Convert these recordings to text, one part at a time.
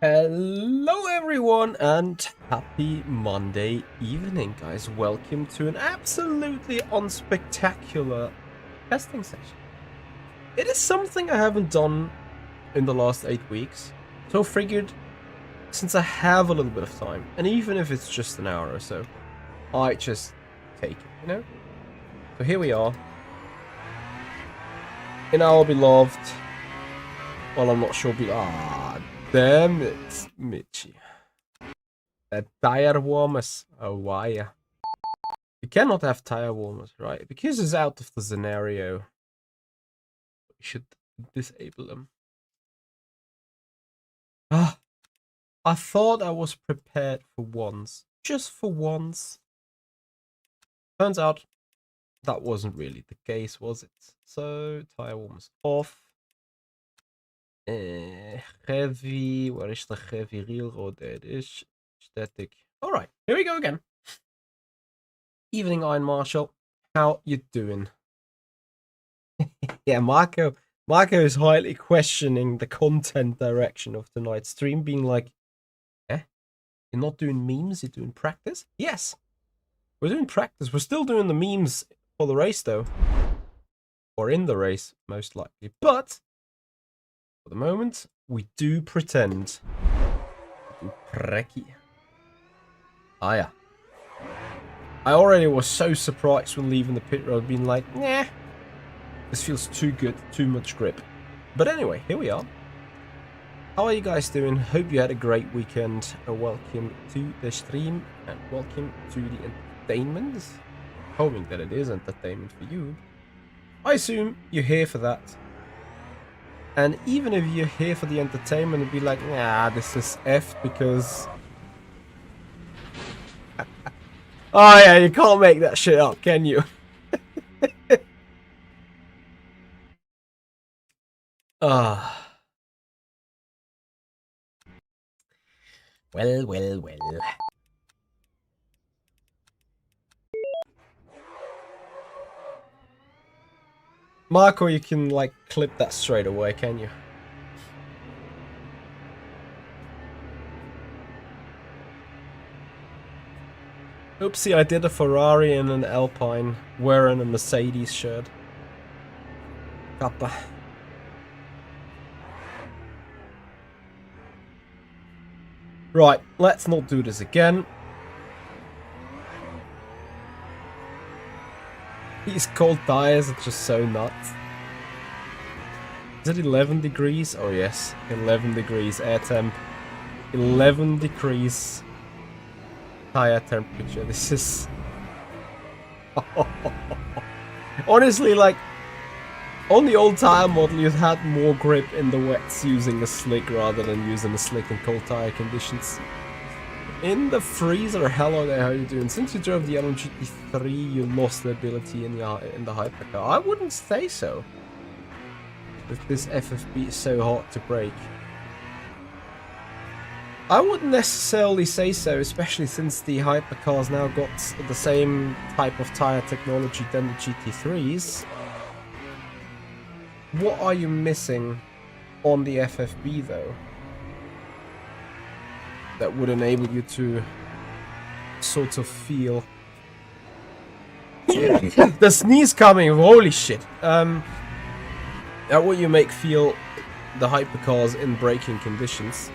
Hello everyone and happy Monday evening, guys. Welcome to an absolutely unspectacular testing session. It is something I haven't done in the last 8 weeks, so I figured since I have a little bit of time, and even if it's just an hour or so, I just take it, you know? So here we are, in our beloved, well, I'm not sure, damn it, Mitchie. The tire warmers. Oh, why? You cannot have tire warmers, right? Because it's out of the scenario. We should disable them. Ah, I thought I was prepared for once. Just for once. Turns out that wasn't really the case, was it? So, tire warmers off. Heavy. Where is the heavy railroad? There it is. Static. Alright, here we go again. Evening, Iron Marshal. How you doing? Yeah, Marco is highly questioning the content direction of tonight's stream, being like, you're not doing memes, you're doing practice? Yes, we're doing practice. We're still doing the memes for the race, though. Or in the race, most likely. But, for the moment, we do pretend. We do preki. Ah, yeah. I already was so surprised when leaving the pit road, being like, nah, this feels too good, too much grip. But anyway, here we are. How are you guys doing? Hope you had a great weekend. Welcome to the stream and welcome to the entertainment. Hoping that it is entertainment for you. I assume you're here for that. And even if you're here for the entertainment and be like, nah, this is F because... Oh yeah, you can't make that shit up, can you? Ah. Well. Marco, you can, like, clip that straight away, can you? Oopsie, I did a Ferrari and an Alpine wearing a Mercedes shirt. Kappa. Right, let's not do this again. These cold tires are just so nuts. Is it 11 degrees? Oh yes, 11 degrees air temp. 11 degrees tire temperature. This is... Honestly, like, on the old tire model you had more grip in the wets using a slick rather than using a slick in cold tire conditions. In the freezer, hello there, how you doing? Since you drove the LMGT3, you lost the ability in the Hypercar. I wouldn't say so. If this FFB is so hard to break. I wouldn't necessarily say so, especially since the Hypercars now got the same type of tire technology than the GT3s. What are you missing on the FFB though? That would enable you to sort of feel the sneeze coming, holy shit. That would you make feel the hypercars in braking conditions.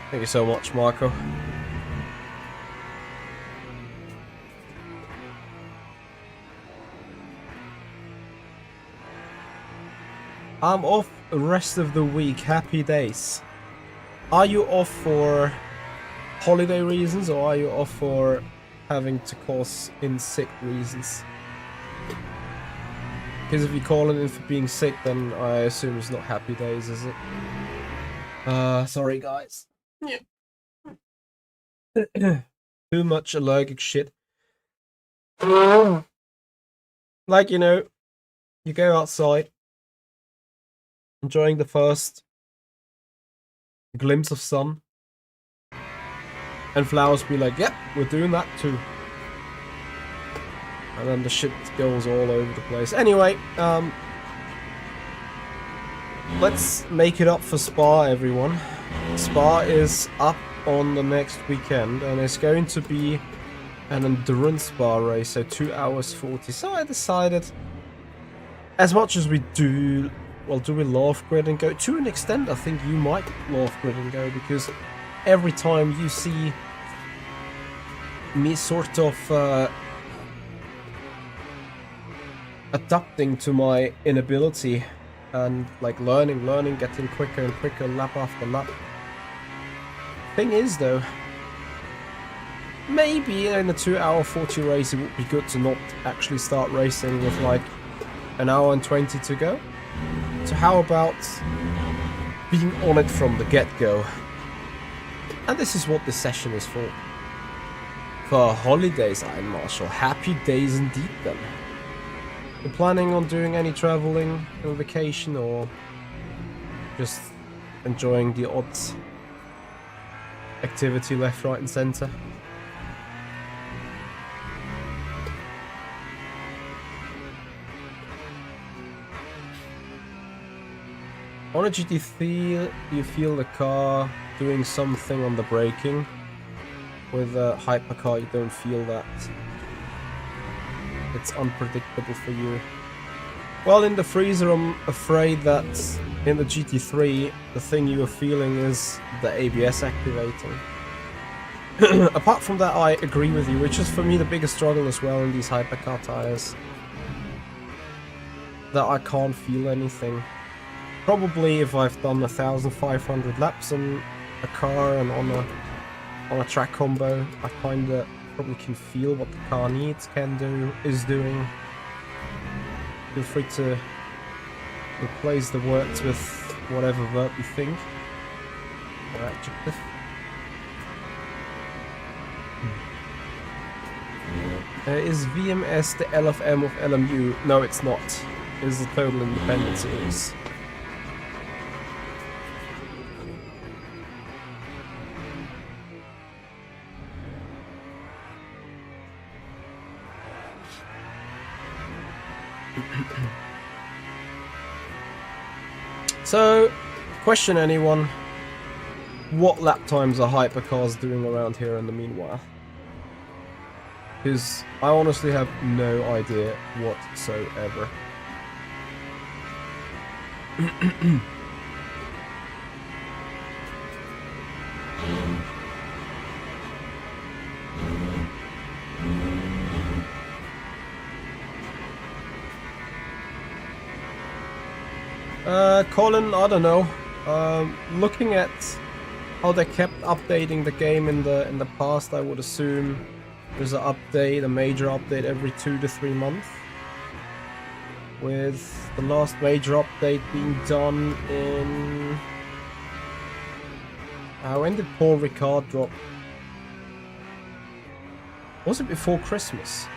Thank you so much, Marco. I'm off the rest of the week. Happy days. Are you off for holiday reasons or are you off for having to cause in sick reasons? Because if you're calling in for being sick, then I assume it's not happy days, is it? Sorry guys. Too much allergic shit. Like, you know, you go outside, enjoying the first glimpse of sun, and flowers be like, yep, we're doing that too. And then the shit goes all over the place. Anyway, let's make it up for Spa, everyone. Spa is up on the next weekend, and it's going to be an endurance Spa race, so 2 hours 40. So I decided, as much as we do, well, do we love Grid and Go? To an extent, I think you might love Grid and Go, because every time you see me sort of adapting to my inability and like learning, getting quicker and quicker lap after lap. Thing is though, maybe in a 2 hour 40 race it would be good to not actually start racing with like an hour and 20 to go. So how about being on it from the get-go? And this is what this session is for. For holidays, Iron Marshal. Happy days indeed then. You're planning on doing any traveling on vacation, or just enjoying the odd activity left, right and centre? On a GT3, you feel the car doing something on the braking. With a Hypercar, you don't feel that. It's unpredictable for you. Well, in the freezer, I'm afraid that in the GT3, the thing you are feeling is the ABS activating. Apart from that, I agree with you, which is for me the biggest struggle as well in these Hypercar tires. That I can't feel anything. Probably if I've done 1,500 laps on a car and on a track combo, I kinda probably can feel what the car needs, is doing. Feel free to replace the words with whatever verb you think, or adjective. Is VMS the LFM of LMU? No, it's not. It's a total independent series. So, question anyone, what lap times are Hypercars doing around here in the meanwhile? Because I honestly have no idea whatsoever. Colin, I don't know. Looking at how they kept updating the game in the past, I would assume there's an update, a major update every 2 to 3 months. With the last major update being done in... when did Paul Ricard drop? Was it before Christmas?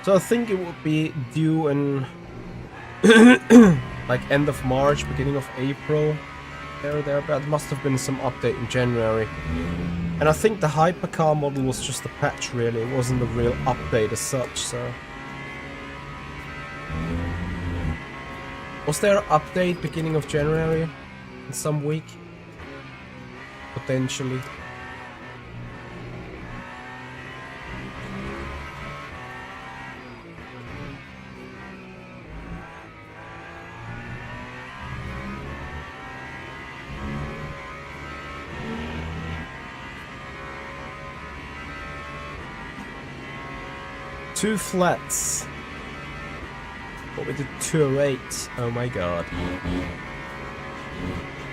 So I think it would be due in... like end of March, beginning of April, thereabout. Must have been some update in January. And I think the Hypercar model was just a patch, really. It wasn't a real update as such, so... Was there an update beginning of January? In some week? Potentially. Two flats. But we did 208. Oh my god.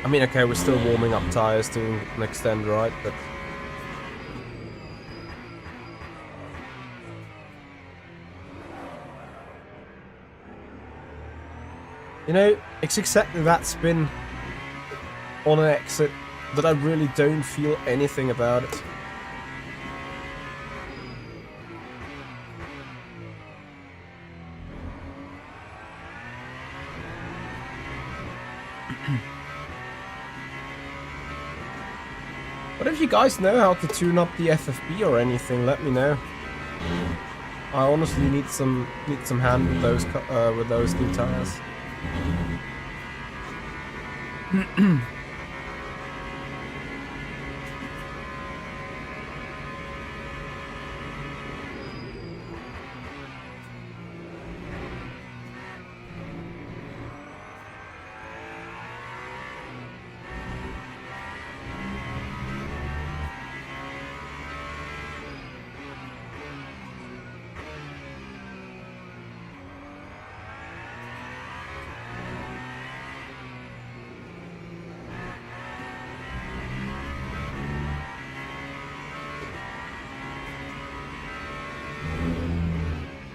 I mean, okay, we're still warming up tires doing an extend, right? But you know, it's exactly that spin on an exit that I really don't feel anything about it. But if you guys know how to tune up the FFB or anything, let me know. I honestly need some hand with those new tires.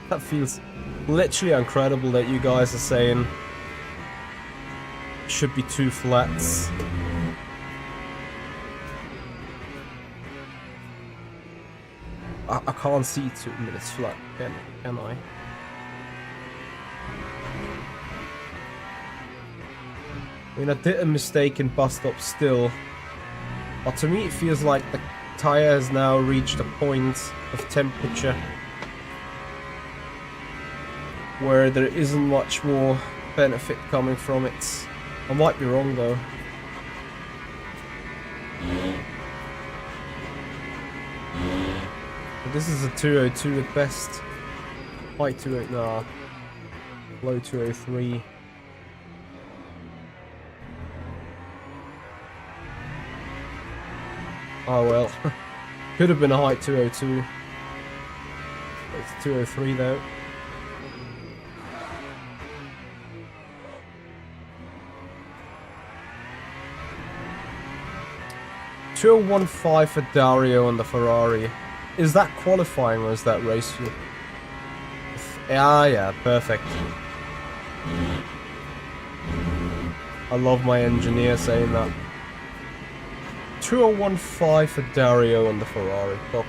That feels literally incredible that you guys are saying it should be 2 flats. I can't see 2 minutes flat, can I? I mean, I did a mistake in bus stop still, but to me it feels like the tire has now reached a point of temperature where there isn't much more benefit coming from it. I might be wrong though. But this is a 202 at best. High 208, nah. Low 203. Oh well. Could have been a high 202. It's 203 though. .215 for Dario on the Ferrari. Is that qualifying or is that race fuel? Yeah, perfect. I love my engineer saying that. 2015 for Dario on the Ferrari. Copy.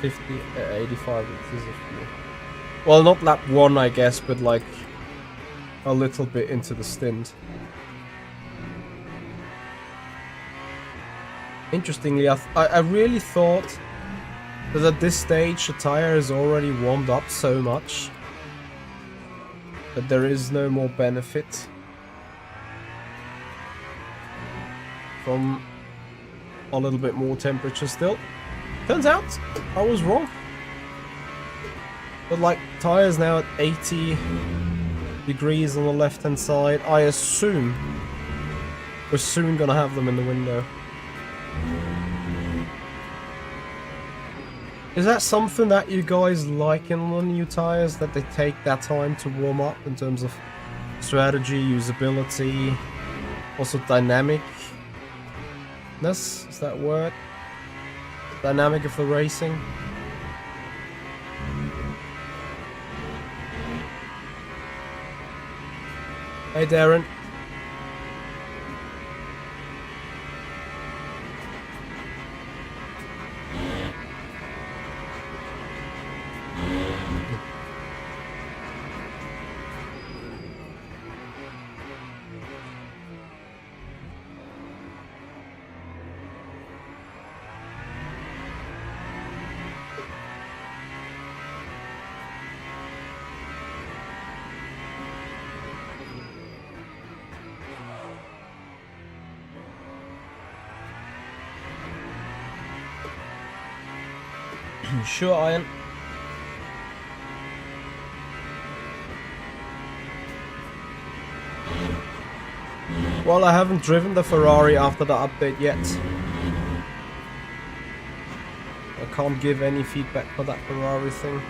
50 at 85 liters of fuel. Well, not lap 1, I guess, but like a little bit into the stint. Interestingly, I really thought that at this stage the tire is already warmed up so much that there is no more benefit from a little bit more temperature still. Turns out I was wrong. But like, tires now at 80 degrees on the left hand side. I assume we're soon gonna have them in the window. Is that something that you guys like in the new tires, that they take that time to warm up in terms of strategy, usability, also dynamicness? Is that word? Dynamic of the racing? Hey Darren. Sure, Iron. Well, I haven't driven the Ferrari after the update yet. I can't give any feedback for that Ferrari thing.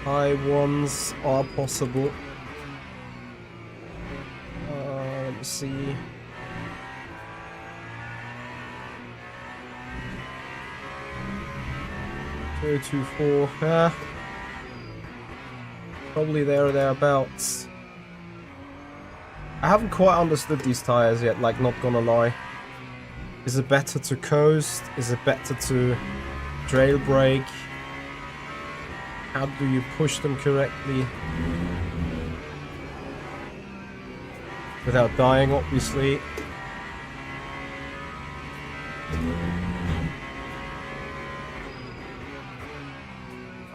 High ones are possible. Let me see. Go 2.4. Probably there or thereabouts. I haven't quite understood these tires yet, like, not gonna lie. Is it better to coast? Is it better to trail brake? How do you push them correctly? Without dying, obviously.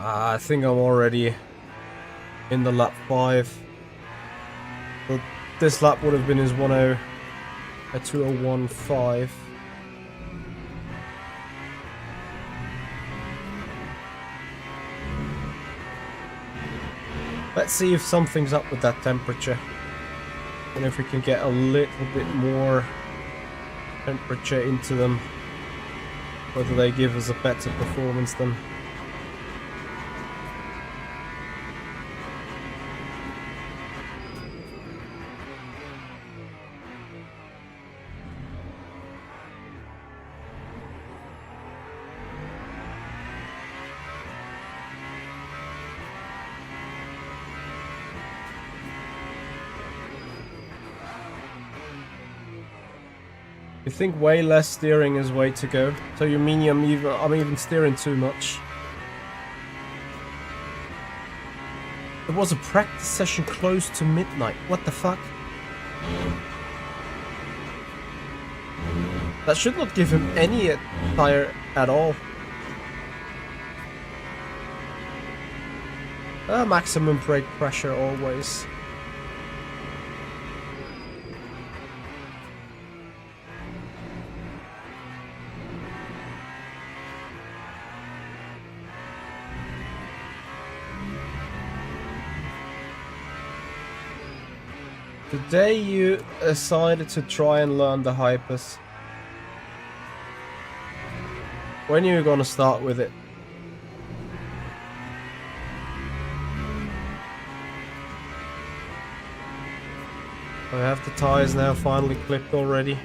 I think I'm already in the lap 5. But this lap would have been his 1.0, a 2:01.5. Let's see if something's up with that temperature. And if we can get a little bit more temperature into them. Whether they give us a better performance than... You think way less steering is way to go? So you mean I'm even steering too much? It was a practice session close to midnight. What the fuck? That should not give him any tire at all. Maximum brake pressure always. Today you decided to try and learn the hypers. When are you gonna start with it? I have the tires now finally clipped already.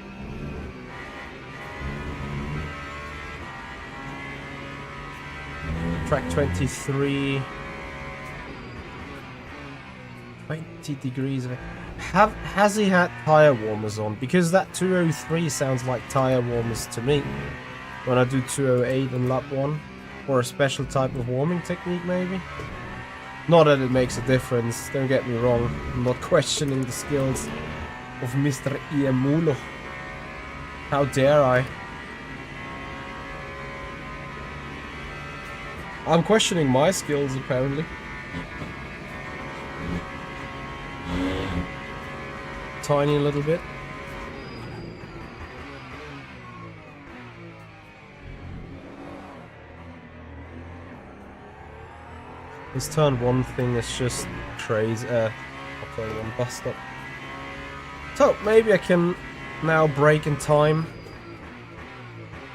Track 23. 20 degrees of it. Has he had tire warmers on? Because that 203 sounds like tire warmers to me. When I do 208 in lap 1. Or a special type of warming technique maybe? Not that it makes a difference, don't get me wrong. I'm not questioning the skills of Mr. Iemulo. How dare I? I'm questioning my skills apparently. Tiny little bit. This turn 1 thing is just crazy. Turn 1 bust up. So maybe I can now brake in time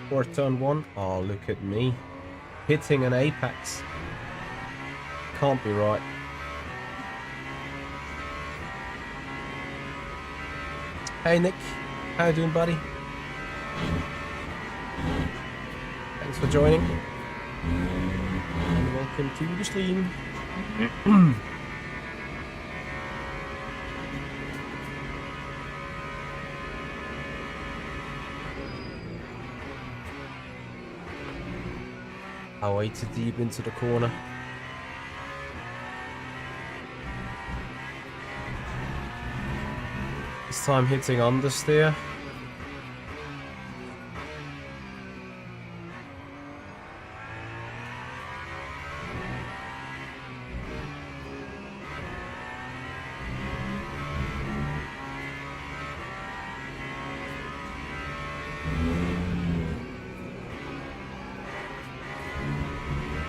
for turn 1. Oh, look at me hitting an apex. Can't be right. Hey Nick, how you doing, buddy? Thanks for joining. And welcome to the stream. I waited deep into the corner. This time hitting understeer.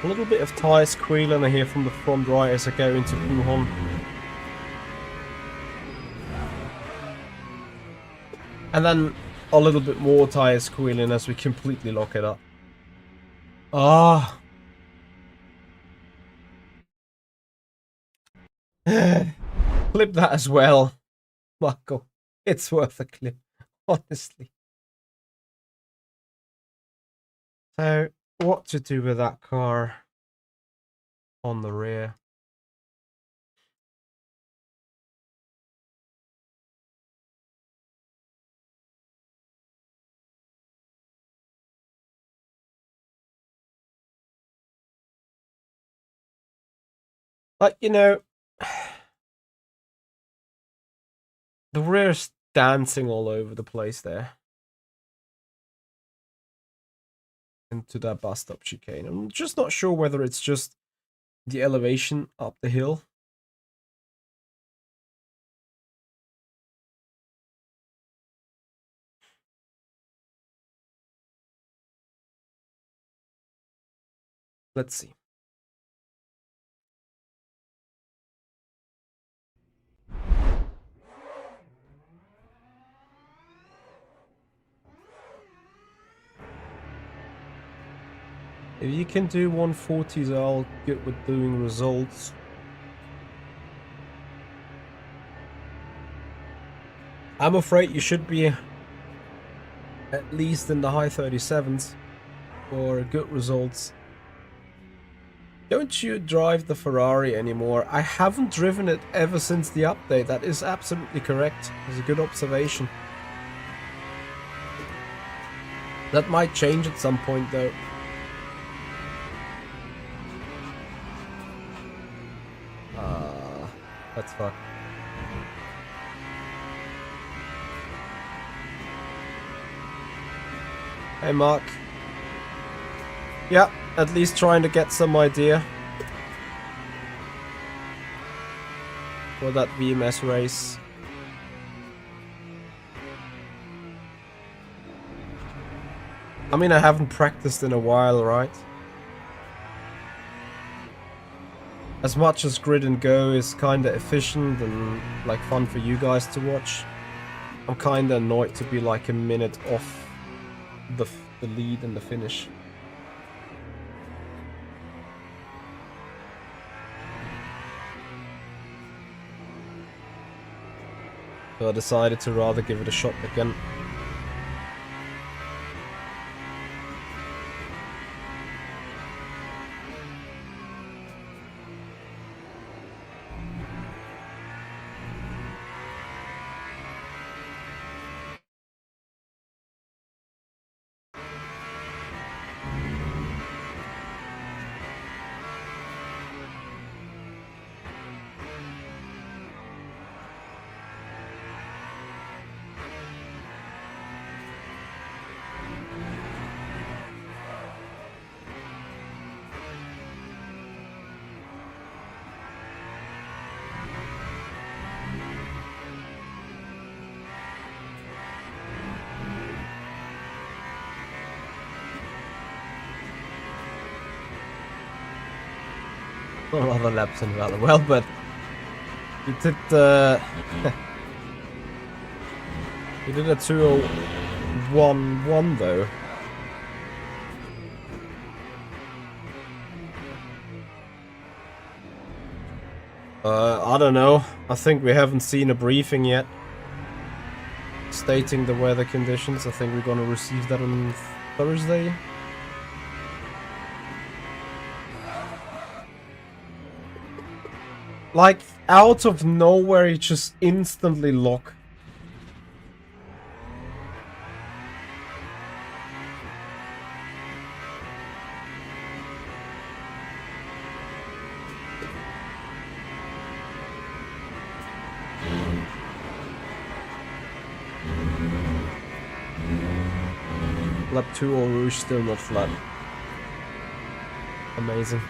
A little bit of tyre squealing I hear from the front right as I go into Wuhan. And then a little bit more tyre squealing as we completely lock it up. Ah. Clip that as well, Marco. It's worth a clip, honestly. So, what to do with that car on the rear? Like, you know, the rear's dancing all over the place there. Into that bust up chicane. I'm just not sure whether it's just the elevation up the hill. Let's see. If you can do 140s, I'll get with doing results. I'm afraid you should be at least in the high 37s for good results. Don't you drive the Ferrari anymore? I haven't driven it ever since the update. That is absolutely correct. It's a good observation. That might change at some point though. That's fucked. Hey Mark. Yeah, at least trying to get some idea for that VMS race. I mean, I haven't practiced in a while, right? As much as Grid and Go is kinda efficient and like fun for you guys to watch, I'm kinda annoyed to be like a minute off the lead and the finish. So I decided to rather give it a shot again. Not other laps in rather well, but you did you did a 2:01.1 though. I don't know. I think we haven't seen a briefing yet stating the weather conditions. I think we're gonna receive that on Thursday. Like, out of nowhere, it just instantly lock. Lap 2 Eau Rouge still not flat. Amazing.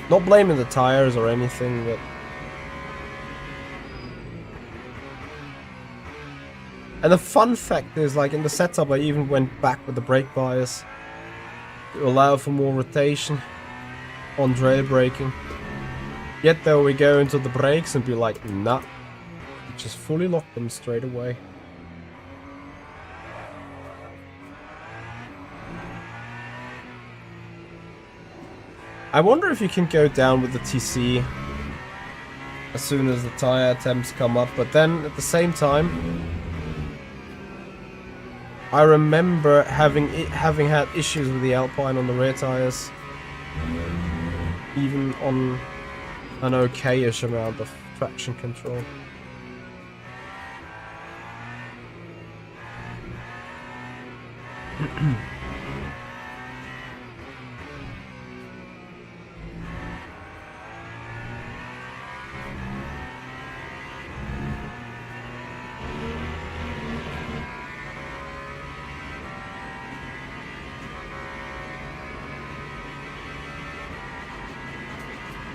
Not blaming the tires or anything, but... And the fun fact is, like, in the setup I even went back with the brake bias to allow for more rotation on trail braking. Yet though we go into the brakes and be like, nah. You just fully lock them straight away. I wonder if you can go down with the TC as soon as the tire attempts come up, but then at the same time, I remember having had issues with the Alpine on the rear tires, even on an okay-ish amount of traction control.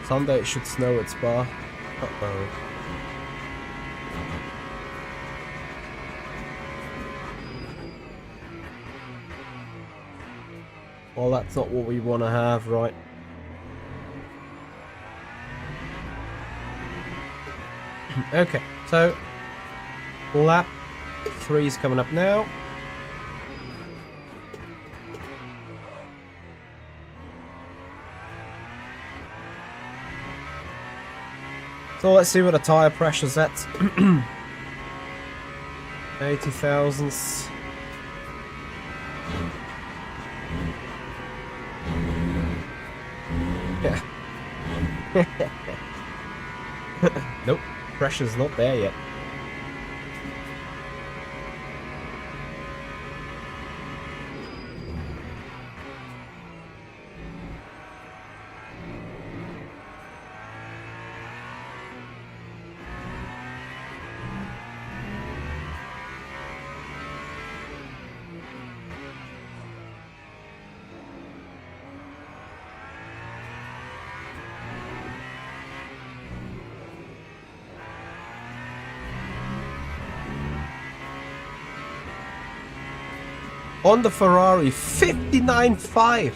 Sunday it should snow at Spa. Uh-oh. Well, that's not what we want to have, right? Okay, so lap 3 is coming up now. So let's see what the tire pressure's at. 80 thousandths. Yeah. Nope, pressure's not there yet. On the Ferrari, 59.5.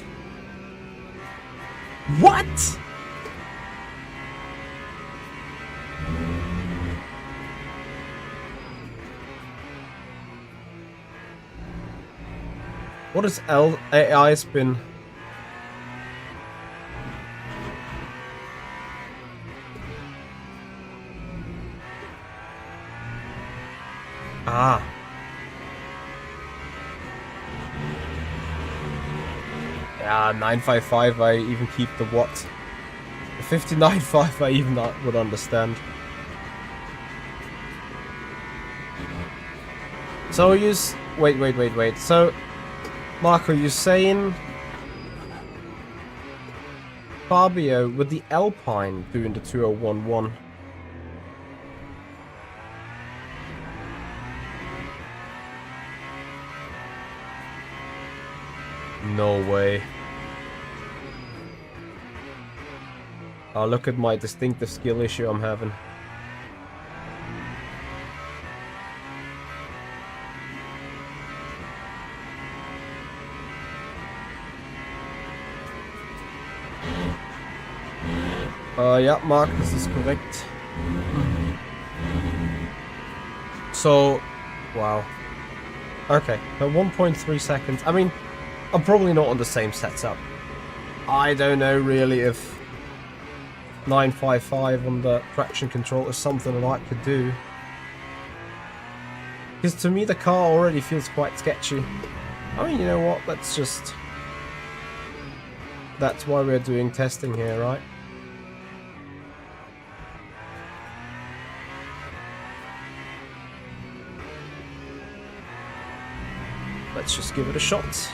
What? What is AI spin? Ah. Yeah, 955 I even keep the what? The 59.5 I even would understand. So wait. So, Marco, you're saying Fabio with the Alpine doing the 2011? No way. Oh, look at my distinctive skill issue I'm having. Yeah, Mark, this is correct. So, wow. Okay, so 1.3 seconds. I mean, I'm probably not on the same setup. I don't know really if 955 on the traction control is something that I could do. Because to me the car already feels quite sketchy. I mean, you know what, let's just... That's why we're doing testing here, right? Let's just give it a shot.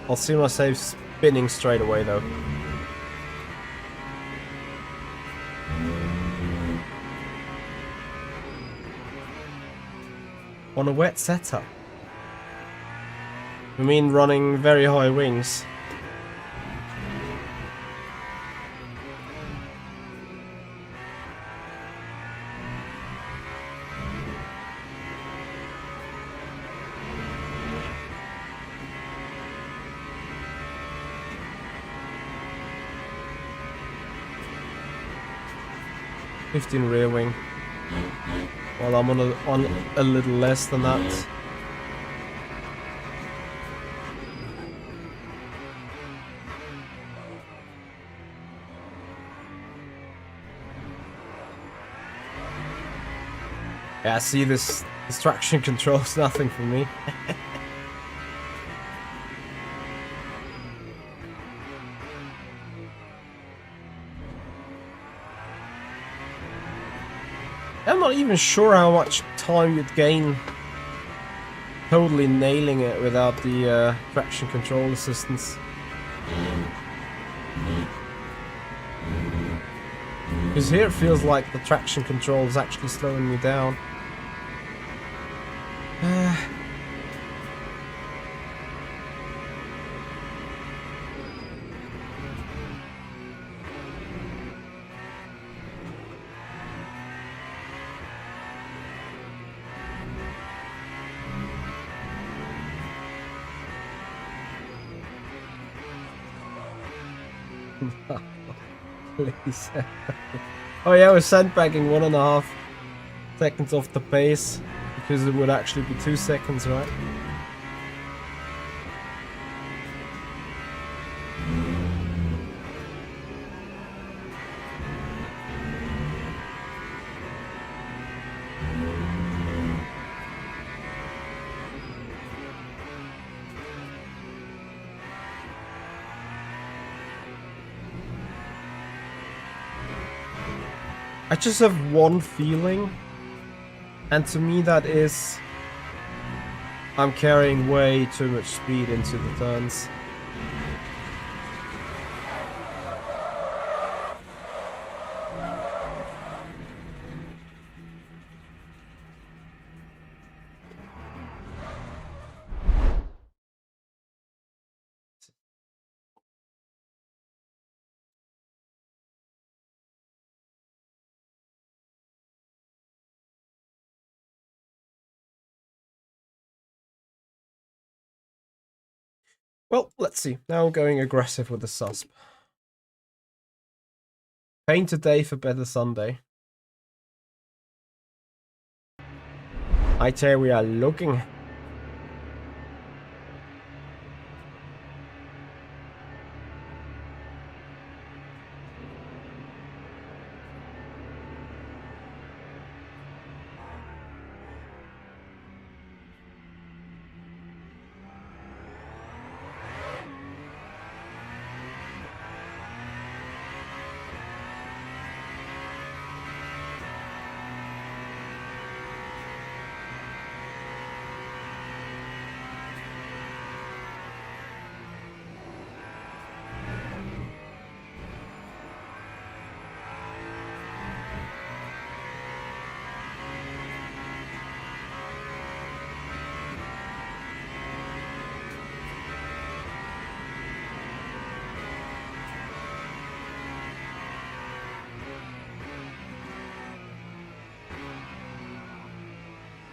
I'll see myself spinning straight away though. On a wet setup? I mean running very high wings. $15 rear wing. Well, I'm on a little less than that. Yeah, see, this traction control is nothing for me. I'm not even sure how much time you'd gain totally nailing it without the traction control assistance. Because here it feels like the traction control is actually slowing me down. Please. Oh yeah, we're sandbagging 1.5 seconds off the pace because it would actually be 2 seconds, right? I just have one feeling, and to me that is I'm carrying way too much speed into the turns. Well, let's see. Now I'm going aggressive with the susp. Paint today for better Sunday. I tell you, we are looking.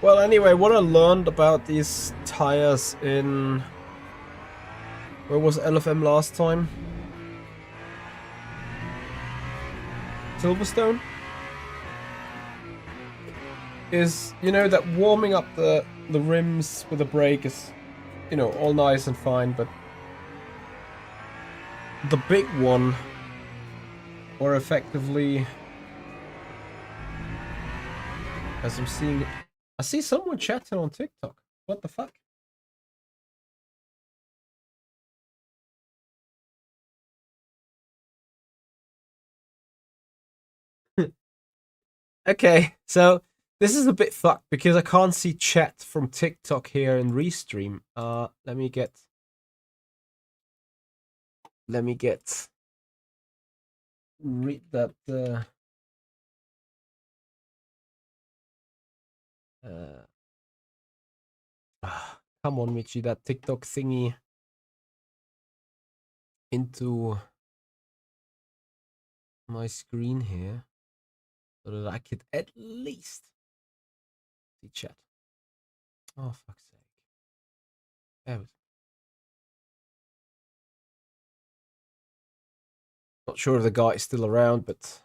Well, anyway, what I learned about these tires in... Where was LFM last time? Silverstone? Is, you know, that warming up the rims with the brake is, you know, all nice and fine, but the big one, or effectively, as I'm seeing, I see someone chatting on TikTok. What the fuck? Okay, so this is a bit fucked because I can't see chat from TikTok here in Restream. Let me get read that come on, Michi, that TikTok thingy into my screen here so that I could at least see chat. Oh, fuck's sake. There we go. Not sure if the guy is still around, but...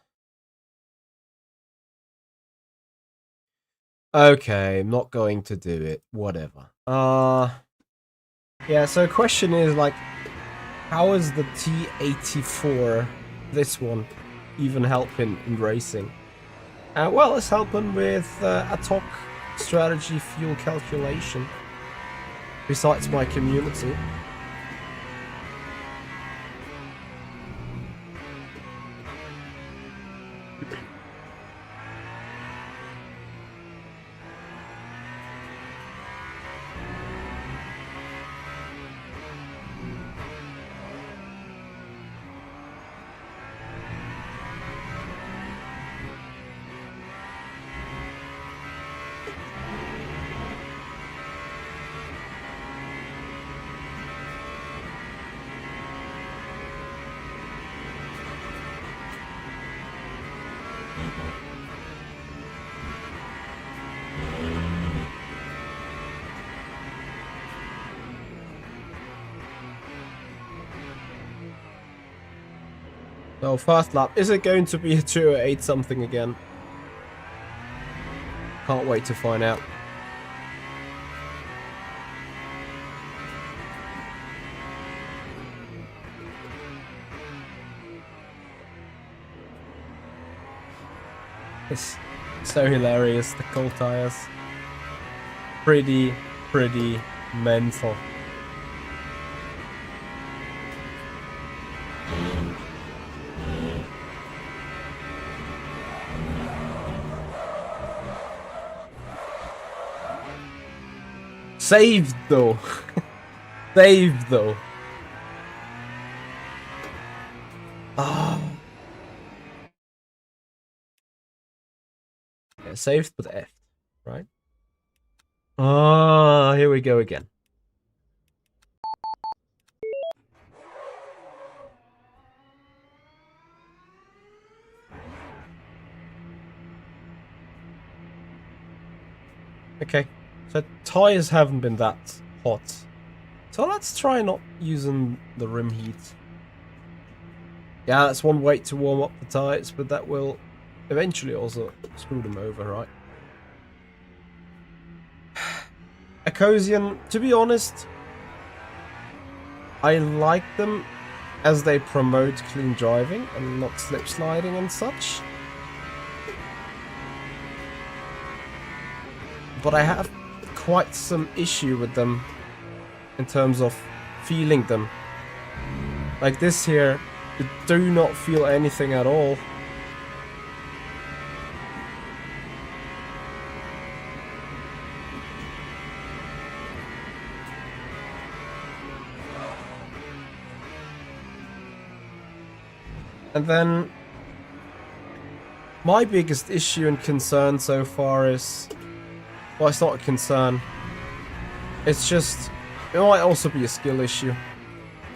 Okay, I'm not going to do it. Whatever. Yeah, so question is, like, how is the T84, this one, even helping in racing? Well, it's helping with ad hoc strategy fuel calculation, besides my community. So first lap, is it going to be a 208 something again? Can't wait to find out. It's so hilarious, the cold tires. Pretty mental. Saved though. Saved though. Ah. Yeah, saved but F, right? Ah, here we go again. Okay, so tires haven't been that hot. So let's try not using the rim heat. Yeah, that's one way to warm up the tires, but that will eventually also screw them over, right? Ecosian, to be honest, I like them as they promote clean driving and not slip sliding and such. But I have quite some issue with them in terms of feeling them. Like this here, you do not feel anything at all. And then my biggest issue and concern so far is, well, it's not a concern. It's just, it might also be a skill issue.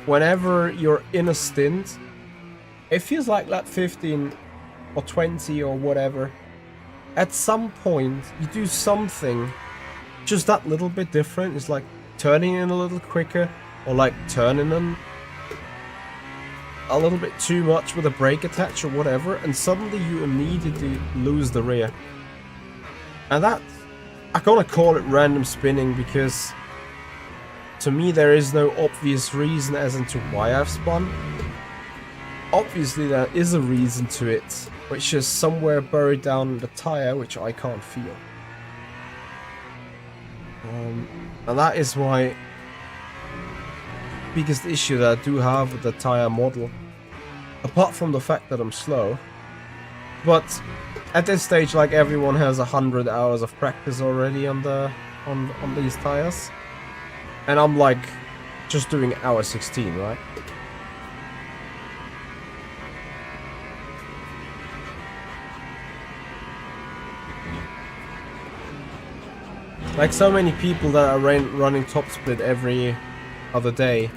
Whenever you're in a stint, it feels like lap 15 or 20 or whatever. At some point, you do something just that little bit different. It's like turning in a little quicker, or like turning in a little bit too much with a brake attach or whatever, and suddenly you immediately lose the rear. And that, I'm gonna call it random spinning, because to me there is no obvious reason as into why I've spun. Obviously there is a reason to it, which is somewhere buried down in the tire, which I can't feel. And that is my biggest issue that I do have with the tire model, apart from the fact that I'm slow. But at this stage, like, everyone has 100 hours of practice already on these tires, and I'm like just doing hour 16, right? Like so many people that are running top split every other day.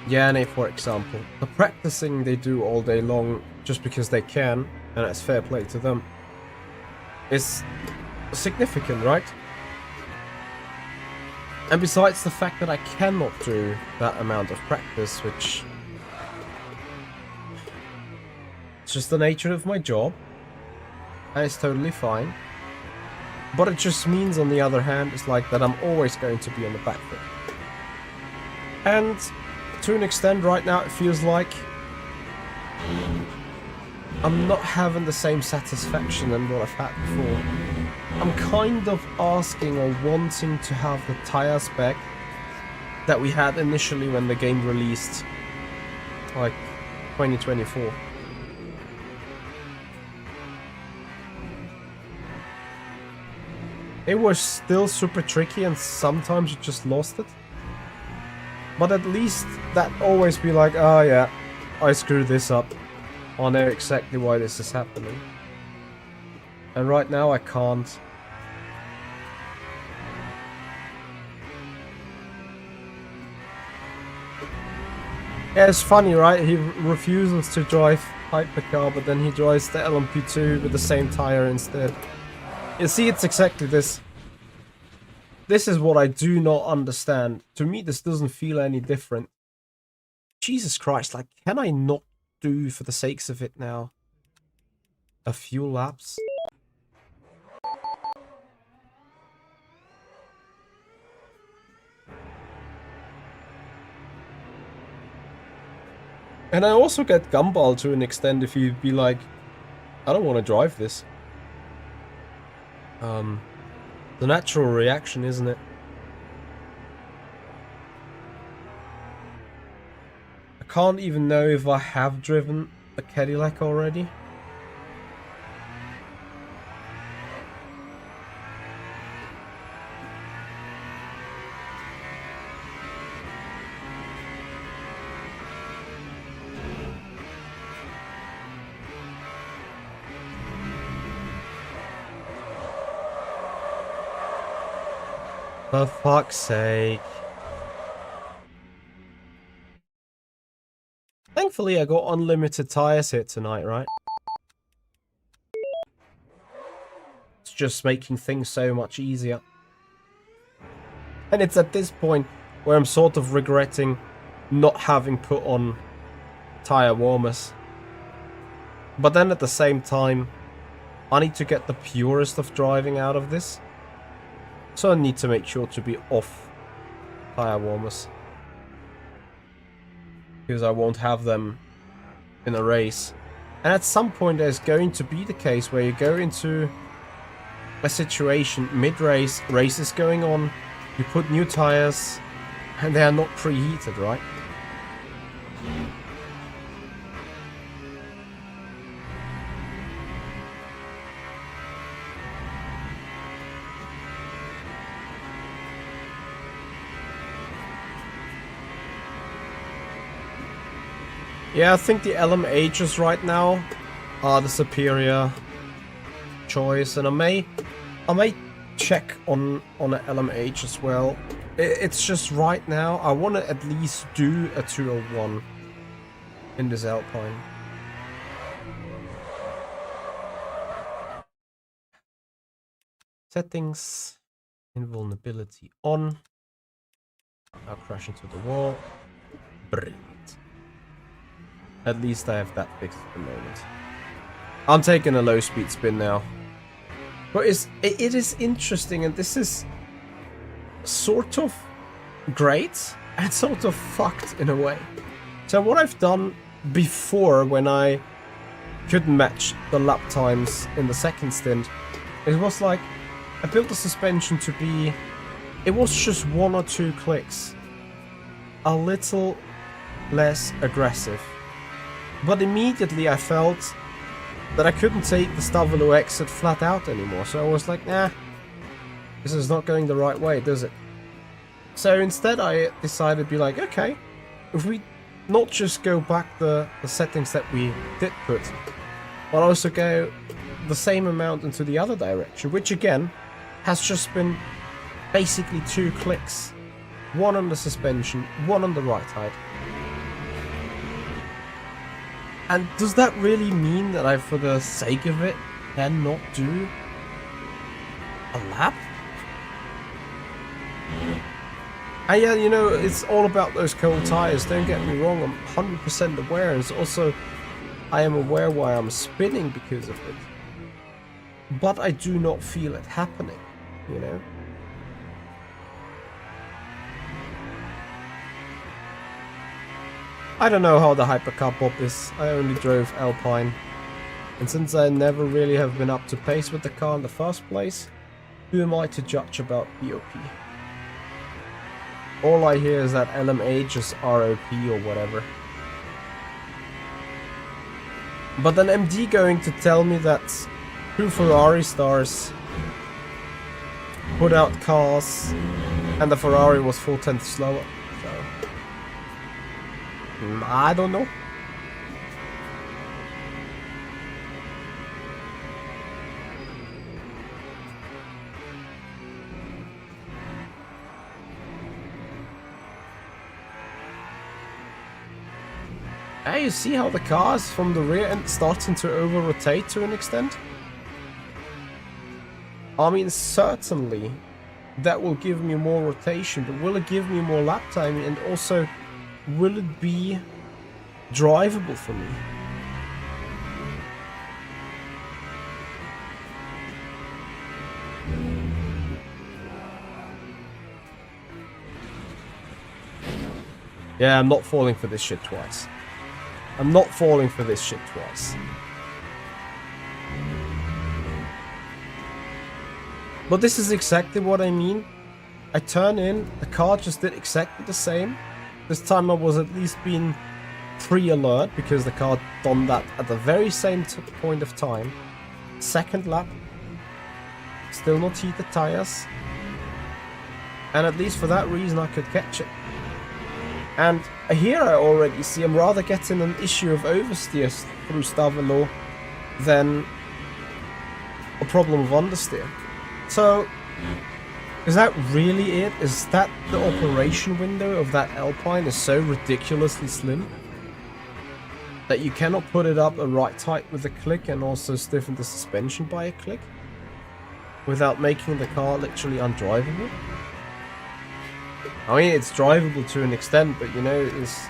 Yanni, for example. The practicing they do all day long just because they can, and that's fair play to them, is significant, right? And besides the fact that I cannot do that amount of practice, which it's just the nature of my job, and it's totally fine. But it just means, on the other hand, it's like that I'm always going to be on the back foot. And to an extent right now it feels like I'm not having the same satisfaction than what I've had before. I'm kind of asking or wanting to have the tire spec that we had initially when the game released, like 2024. It was still super tricky and sometimes you just lost it. But at least that always be like, oh yeah, I screwed this up. I know exactly why this is happening. And right now I can't. Yeah, it's funny, right? He refuses to drive Hypercar, but then he drives the LMP2 with the same tire instead. You see, it's exactly this. This is what I do not understand. To me, this doesn't feel any different. Jesus Christ, like, can I not do, for the sakes of it now, a few laps? And I also get gumball to an extent if you'd be like, I don't want to drive this. The natural reaction, isn't it? I can't even know if I have driven a Cadillac already. For fuck's sake. Thankfully, I got unlimited tires here tonight, right? It's just making things so much easier. And it's at this point where I'm sort of regretting not having put on tire warmers. But then at the same time, I need to get the purest of driving out of this. So I need to make sure to be off tire warmers. Because I won't have them in a race. And at some point there's going to be the case where you go into a situation mid-race, race is going on, you put new tires, and they are not preheated, right? Yeah, I think the LMHs right now are the superior choice, and I may check on an LMH as well. It's just right now I want to at least do a 201 in this Alpine. Settings, invulnerability on. I'll crash into the wall. Brilliant. At least I have that fixed at the moment. I'm taking a low speed spin now. But it is interesting, and this is sort of great and sort of fucked in a way. So what I've done before, when I couldn't match the lap times in the second stint, it was like I built the suspension to be, it was just 1 or 2 clicks, a little less aggressive. But immediately I felt that I couldn't take the Stavolo exit flat out anymore. So I was like, nah, this is not going the right way, does it? So instead I decided to be like, okay, if we not just go back the settings that we did put, but also go the same amount into the other direction, which again has just been basically 2 clicks. 1 on the suspension, 1 on the right side. And does that really mean that I, for the sake of it, cannot do a lap? And yeah, you know, it's all about those cold tires, don't get me wrong, I'm 100% aware, and it's also, I am aware why I'm spinning because of it. But I do not feel it happening, you know? I don't know how the Hypercar Bob is. I only drove Alpine. And since I never really have been up to pace with the car in the first place, who am I to judge about BOP? All I hear is that LMH is ROP or whatever. But then MD going to tell me that 2 Ferrari stars put out cars and the Ferrari was 4/10 slower. I don't know. Hey, you see how the cars from the rear end starting to over-rotate to an extent? I mean, certainly that will give me more rotation, but will it give me more lap time? And also, will it be drivable for me. Yeah, I'm not falling for this shit twice. I'm not falling for this shit twice. But this is exactly what I mean. I turn in, the car just did exactly the same. This time I was at least being pre-alert because the car done that at the very same point of time. Second lap. Still not heated tires. And at least for that reason I could catch it. And here I already see I'm rather getting an issue of oversteers through Stavelo than a problem of understeer. So, is that really it? Is that the operation window of that Alpine is so ridiculously slim that you cannot put it up a right height with a click and also stiffen the suspension by a click without making the car literally undrivable? I mean, it's drivable to an extent, but you know, it's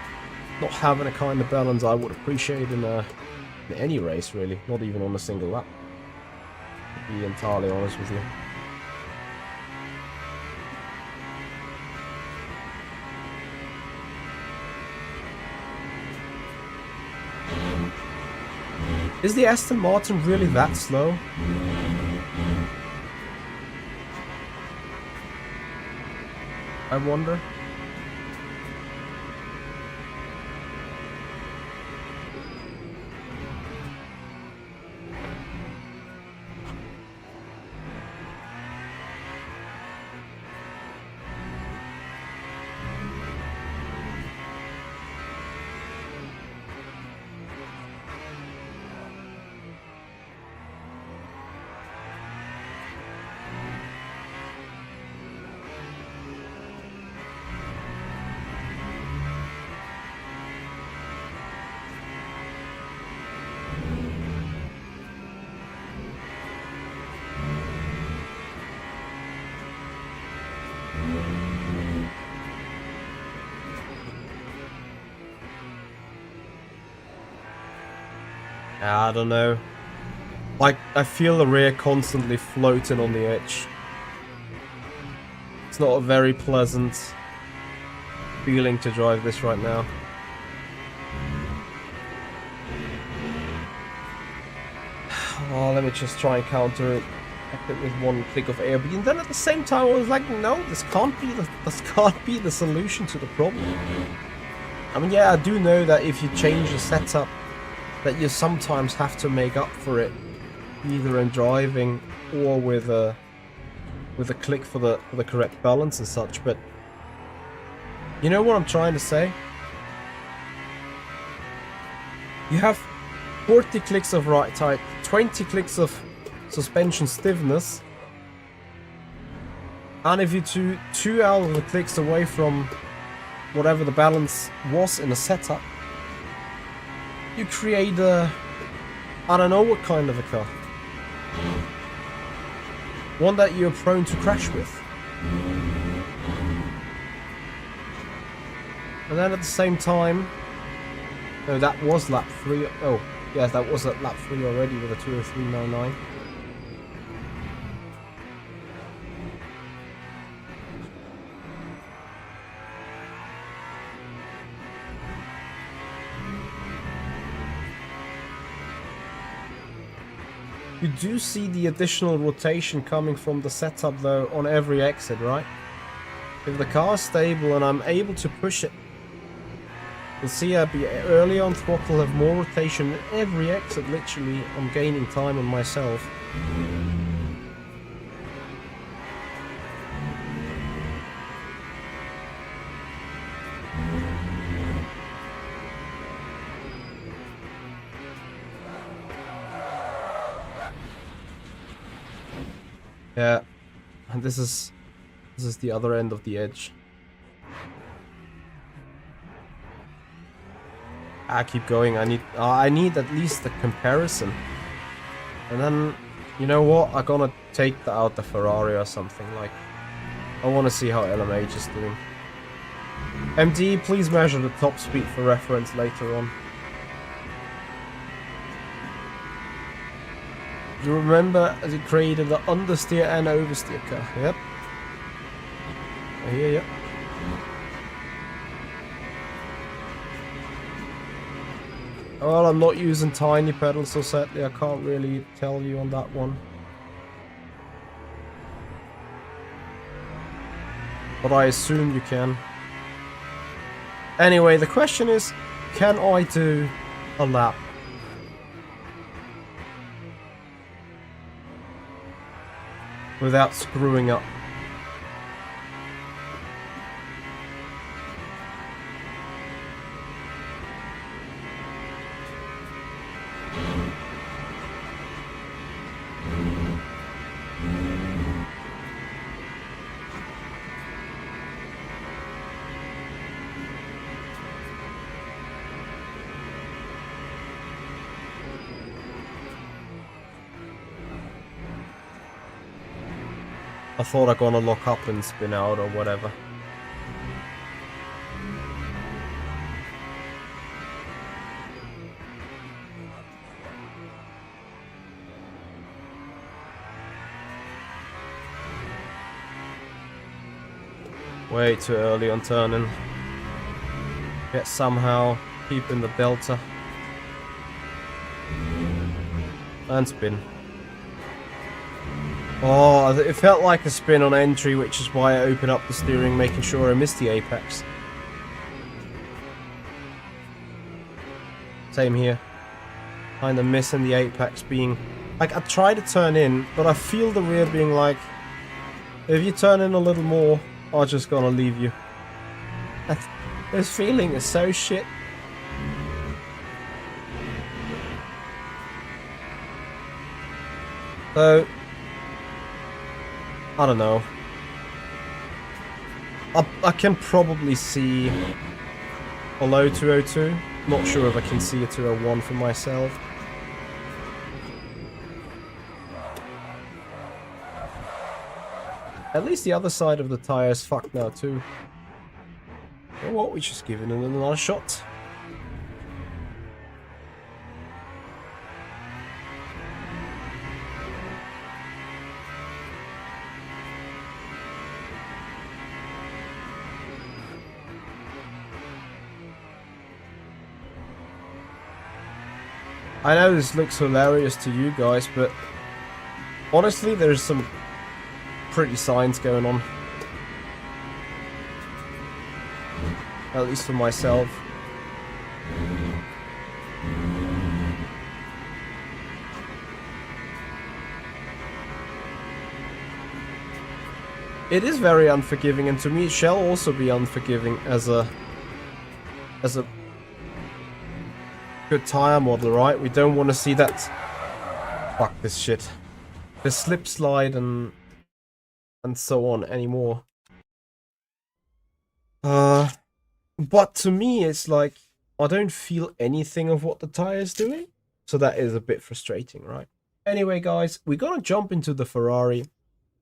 not having a kind of balance I would appreciate in any race, really. Not even on a single lap. To be entirely honest with you. Is the Aston Martin really that slow? I wonder. I don't know. Like, I feel the rear constantly floating on the edge. It's not a very pleasant feeling to drive this right now. Oh, let me just try and counter it with one click of air. But then at the same time, I was like, no, this can't be the solution to the problem. I mean, yeah, I do know that if you change the setup, that you sometimes have to make up for it, either in driving or with a click for the correct balance and such. But you know what I'm trying to say? You have 40 clicks of right height, 20 clicks of suspension stiffness, and if you do 2 out of the clicks away from whatever the balance was in the setup, you create a, I don't know what kind of a car. One that you're prone to crash with. And then at the same time, no, that was lap 3. Oh, yes, that was at lap 3 already with a 2:03.99. You do see the additional rotation coming from the setup though on every exit, right? If the car is stable and I'm able to push it, you'll see I'll be early on throttle, have more rotation. Every exit literally I'm gaining time on myself. Yeah, and this is the other end of the edge. I keep going. I need at least a comparison, and then you know what? I'm gonna take out the Ferrari or something. Like, I want to see how LMH is doing. MD, please measure the top speed for reference later on. You remember as it created the understeer and oversteer car. Yep. I hear you. Well, I'm not using tiny pedals, so sadly I can't really tell you on that one. But I assume you can. Anyway, the question is, can I do a lap? Without screwing up? I thought I'm gonna lock up and spin out or whatever. Way too early on turning. Yet somehow keeping the delta. And spin. Oh, it felt like a spin on entry, which is why I opened up the steering, making sure I missed the apex. Same here. Kinda missing the apex being... Like, I try to turn in, but I feel the rear being like... If you turn in a little more, I'm just gonna leave you. This feeling is so shit. So... I don't know. I can probably see a low 202. Not sure if I can see a 201 for myself. At least the other side of the tire is fucked now too. You know what? We're just giving it another shot. I know this looks hilarious to you guys, but honestly, there's some pretty signs going on. At least for myself. It is very unforgiving, and to me it shall also be unforgiving as a good tire model, right? We don't want to see that. Fuck this shit. The slip slide and so on anymore. But to me, it's like I don't feel anything of what the tire is doing, so that is a bit frustrating, right? Anyway, guys, we're gonna jump into the Ferrari,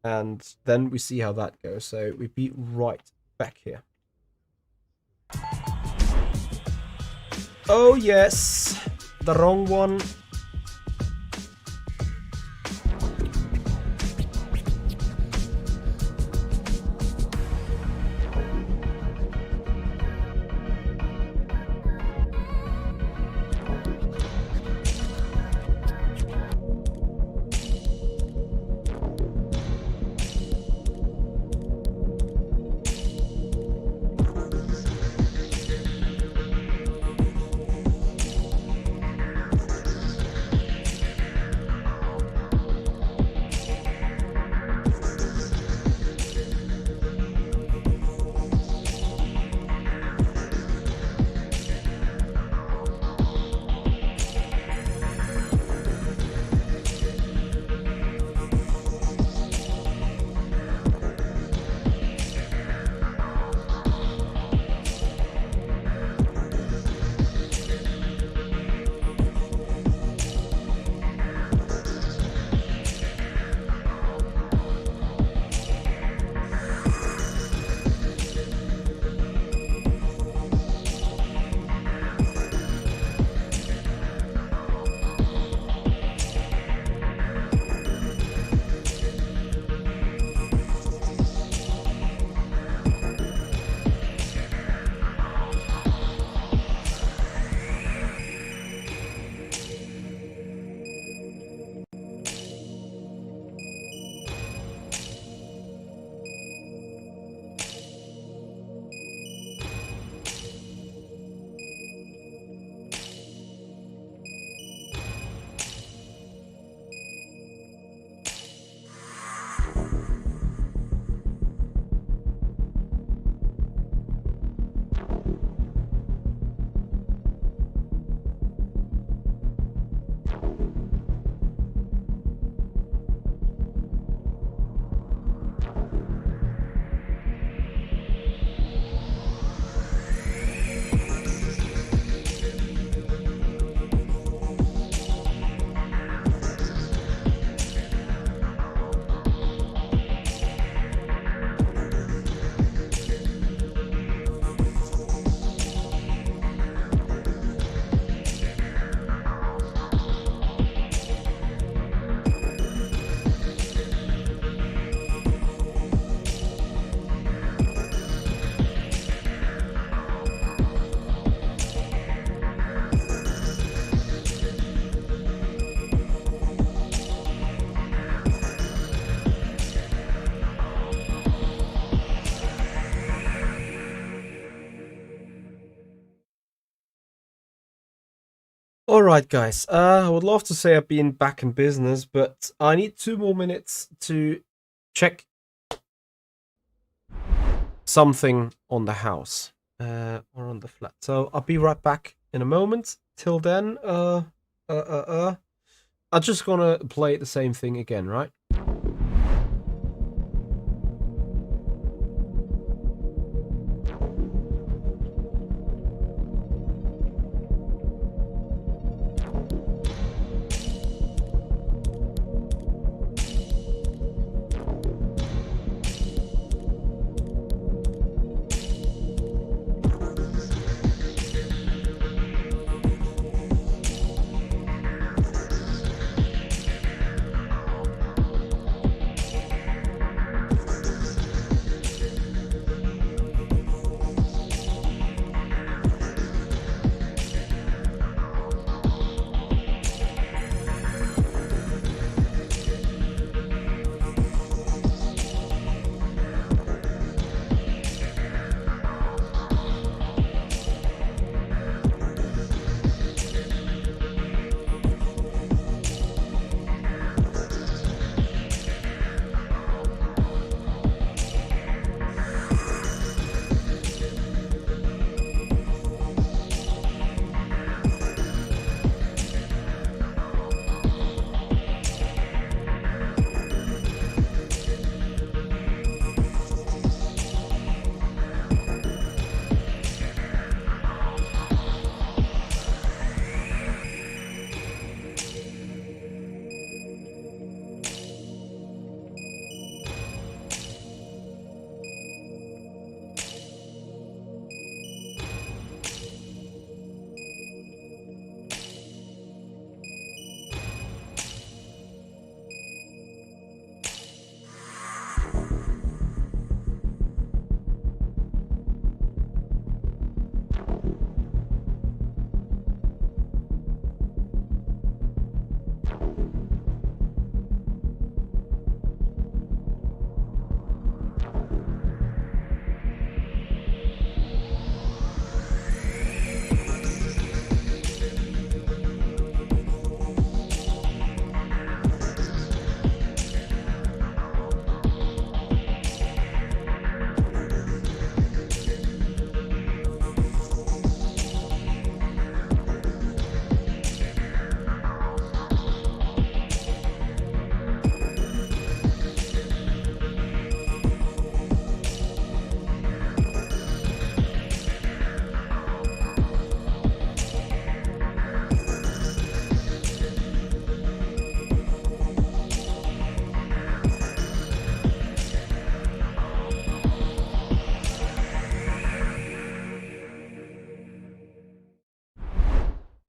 and then we see how that goes. So we'll be right back here. Oh yes, the wrong one. Alright, guys. I would love to say I've been back in business, but I need 2 more minutes to check something on the house. Or on the flat. So I'll be right back in a moment. Till then, I'm just gonna play the same thing again, right?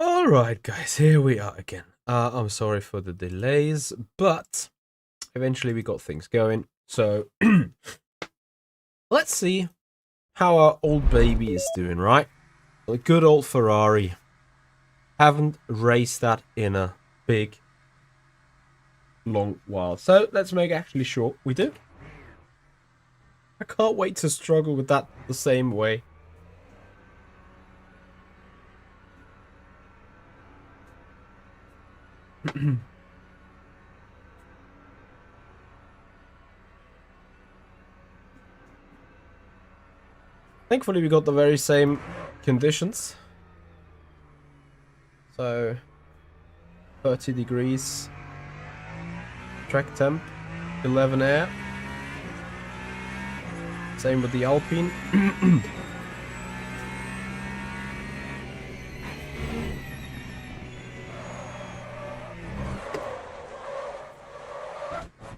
Alright, guys, here we are again. I'm sorry for the delays, but eventually we got things going. So, let's see how our old baby is doing, right? The good old Ferrari. Haven't raced that in a big, long while. So, let's make actually sure we do. I can't wait to struggle with that the same way. Thankfully, we got the very same conditions. So, 30 degrees. Track temp, 11 air. Same with the Alpine.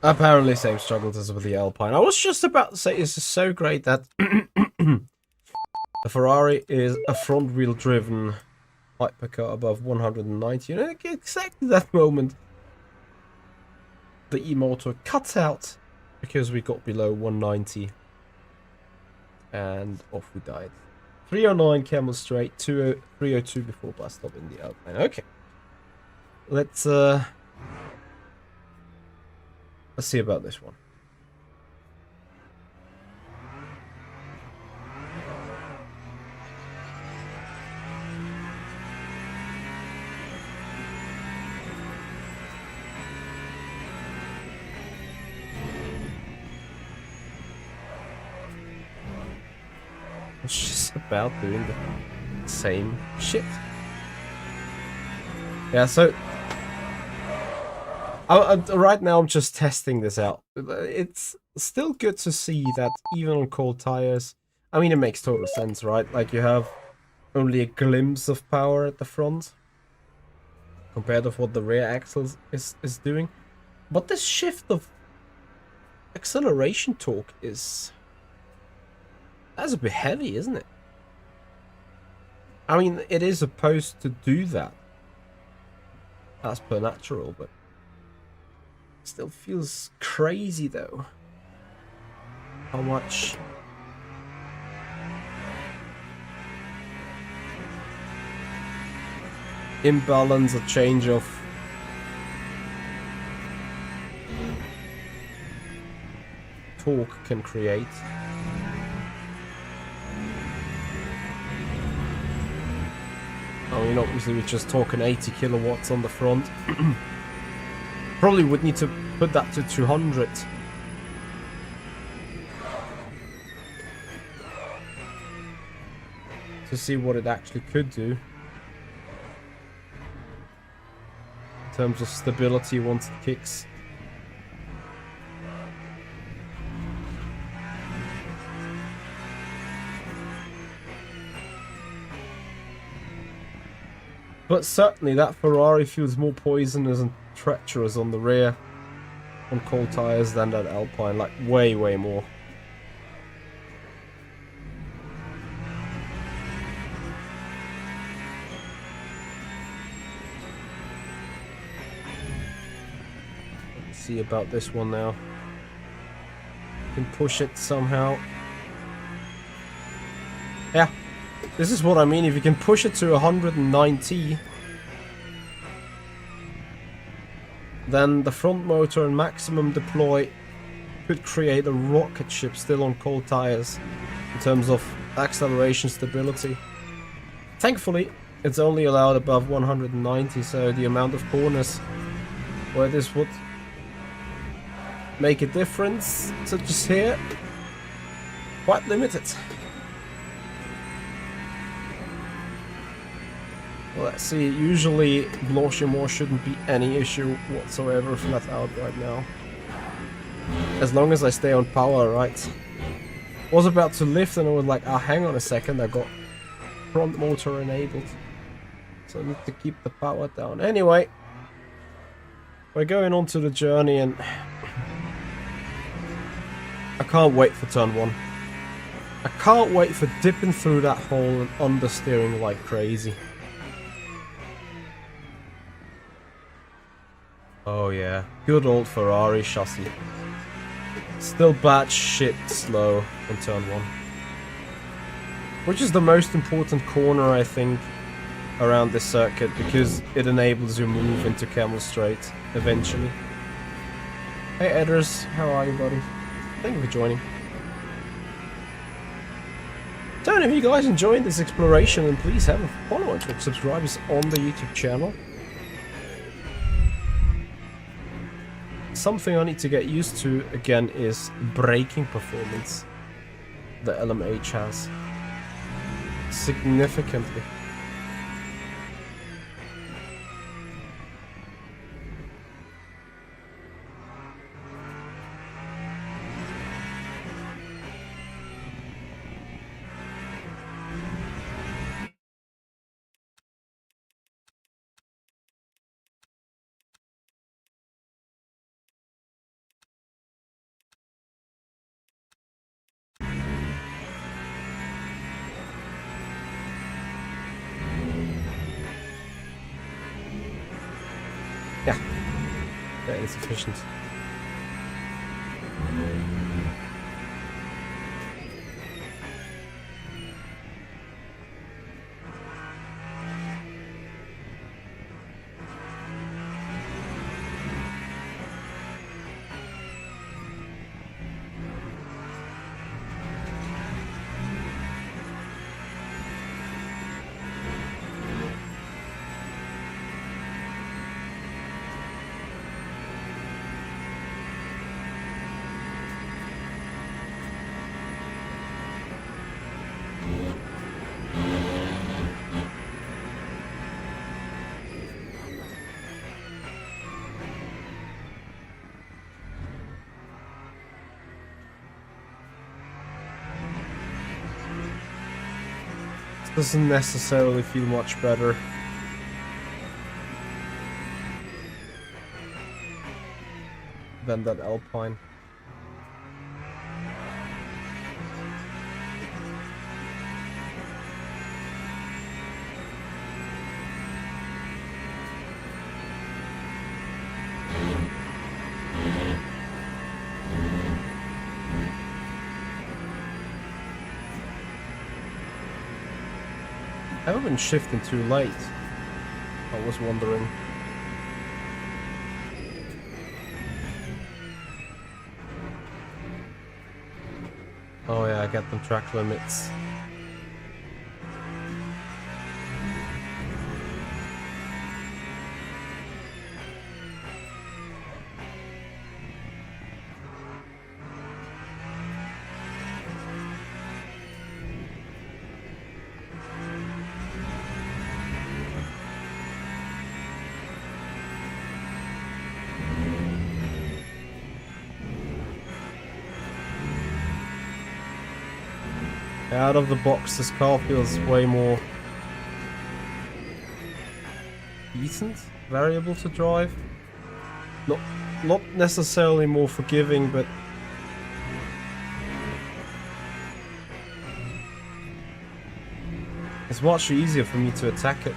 Apparently same struggles as with the Alpine. I was just about to say it's so great that the Ferrari is a front-wheel driven hypercar above 190. And exactly that moment the e-motor cut out because we got below 190 and off we died. 309 camel straight, 302 before bus stop in the Alpine. Okay, let's see about this one. It's just about doing the same shit. Yeah, so right now I'm just testing this out. It's still good to see that even on cold tires, I mean, it makes total sense, right? Like, you have only a glimpse of power at the front compared with what the rear axle is doing. But this shift of acceleration torque that's a bit heavy, isn't it? I mean, it is supposed to do that as per natural, but still feels crazy though. How much imbalance a change of torque can create. I mean, obviously we're just talking 80 kilowatts on the front. Probably would need to put that to 200. To see what it actually could do. In terms of stability once it kicks. But certainly that Ferrari feels more poisonous and treacherous on the rear on cold tires than that Alpine, like way more. Let's see about this one now. Can push it somehow. Yeah. This is what I mean, if you can push it to 190, then the front motor and maximum deploy could create a rocket ship still on cold tires in terms of acceleration stability. Thankfully, it's only allowed above 190, so the amount of corners where this would make a difference, such as here, quite limited. Let's see, usually Blanchimont shouldn't be any issue whatsoever flat out right now. As long as I stay on power, right? Was about to lift and I was like, hang on a second, I got front motor enabled. So I need to keep the power down. Anyway, we're going on to the journey and I can't wait for turn 1. I can't wait for dipping through that hole and understeering like crazy. Oh yeah, good old Ferrari chassis. Still batch shit slow on turn 1. Which is the most important corner, I think, around this circuit, because it enables you move into Camel Straight eventually. Hey Edders, how are you, buddy? Thank you for joining. So if you guys enjoyed this exploration, then please have a follow and subscribe us on the YouTube channel. Something I need to get used to again is braking performance. The LMH has significantly. Yeah, that is efficient. Doesn't necessarily feel much better. Than that Alpine. Have I been shifting too late? I was wondering. Oh yeah, I get them track limits. Out of the box, this car feels way more decent, variable to drive. Not necessarily more forgiving, but it's much easier for me to attack it.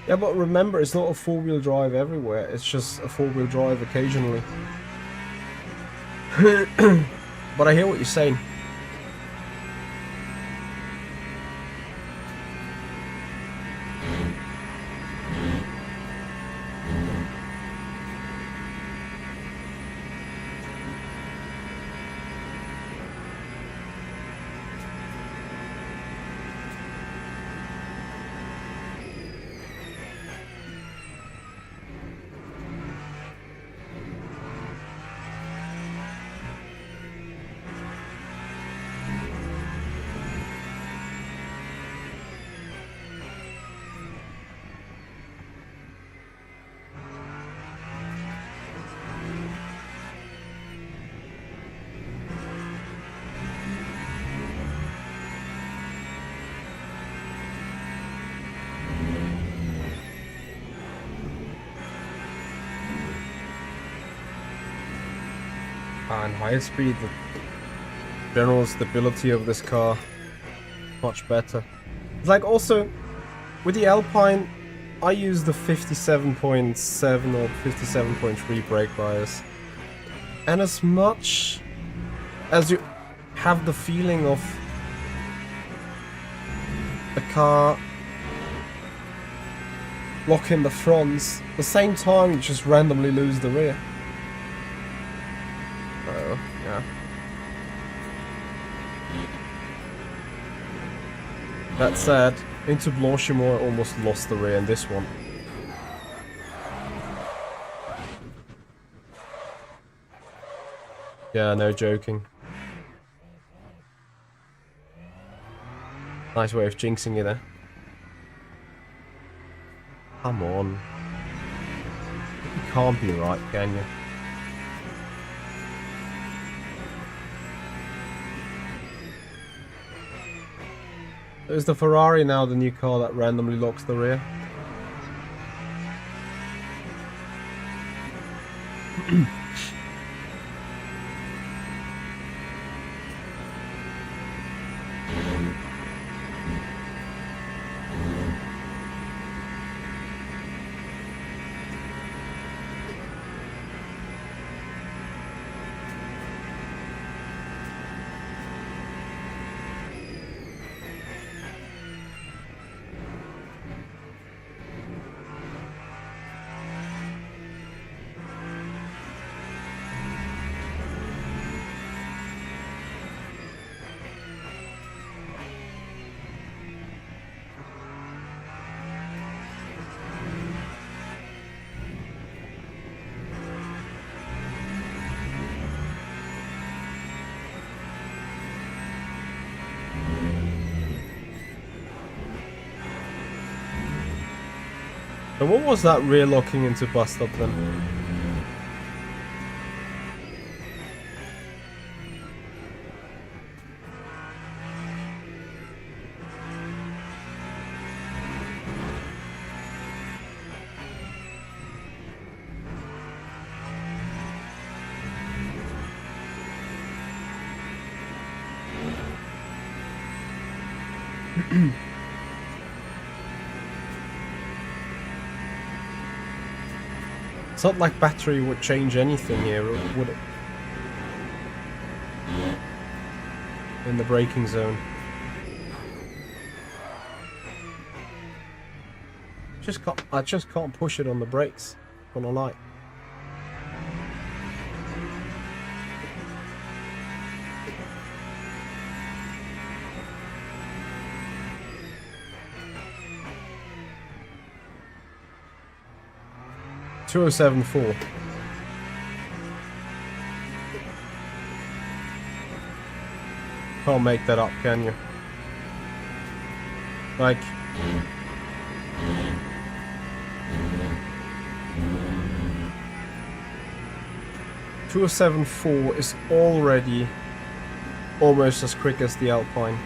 Yeah, but remember, it's not a four-wheel drive everywhere. It's just a four-wheel drive occasionally. But I hear what you're saying. And higher speed, the general stability of this car much better. It's like also with the Alpine, I use the 57.7 or 57.3 brake bias, and as much as you have the feeling of the car locking the fronts, at the same time you just randomly lose the rear. Yeah. That said, into Blanchimont I almost lost the rear in this one. Yeah, no joking. Nice way of jinxing you there. Come on. You can't be right, can you? Is the Ferrari now the new car that randomly locks the rear? So what was that rear locking into bus stop then? It's not like battery would change anything here, would it? In the braking zone. I just can't push it on the brakes. Gonna lie. $207.4. Can't make that up, can you? Like... $207.4 is already almost as quick as the Alpine.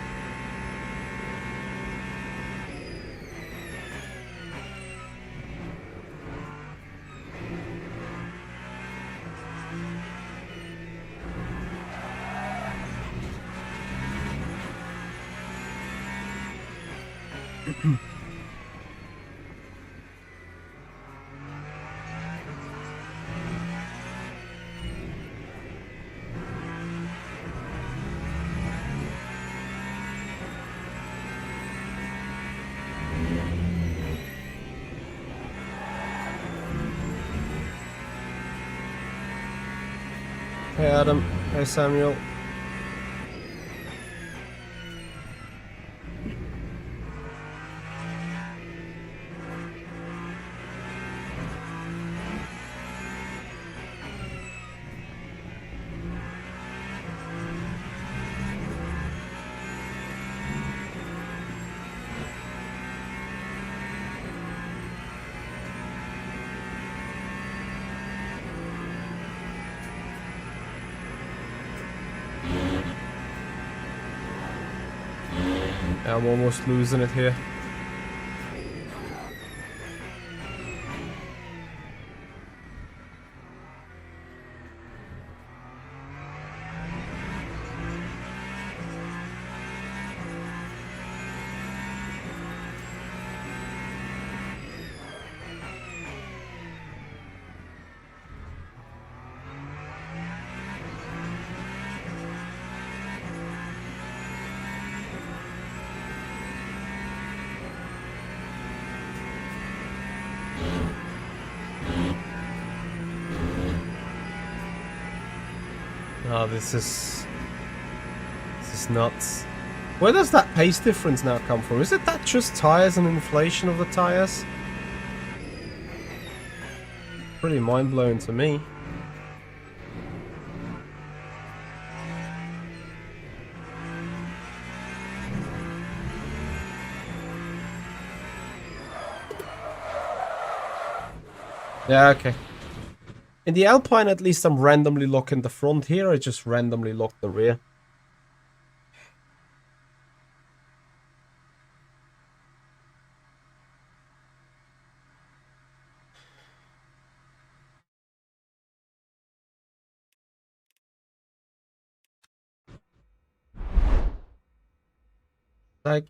Hey Adam, hey Samuel. I'm almost losing it here. Oh, this is nuts. Where does that pace difference now come from? Is it that just tires and inflation of the tires? Pretty mind-blowing to me. Yeah, okay. In the Alpine, at least I'm randomly locking the front. Here, I just randomly lock the rear. Like...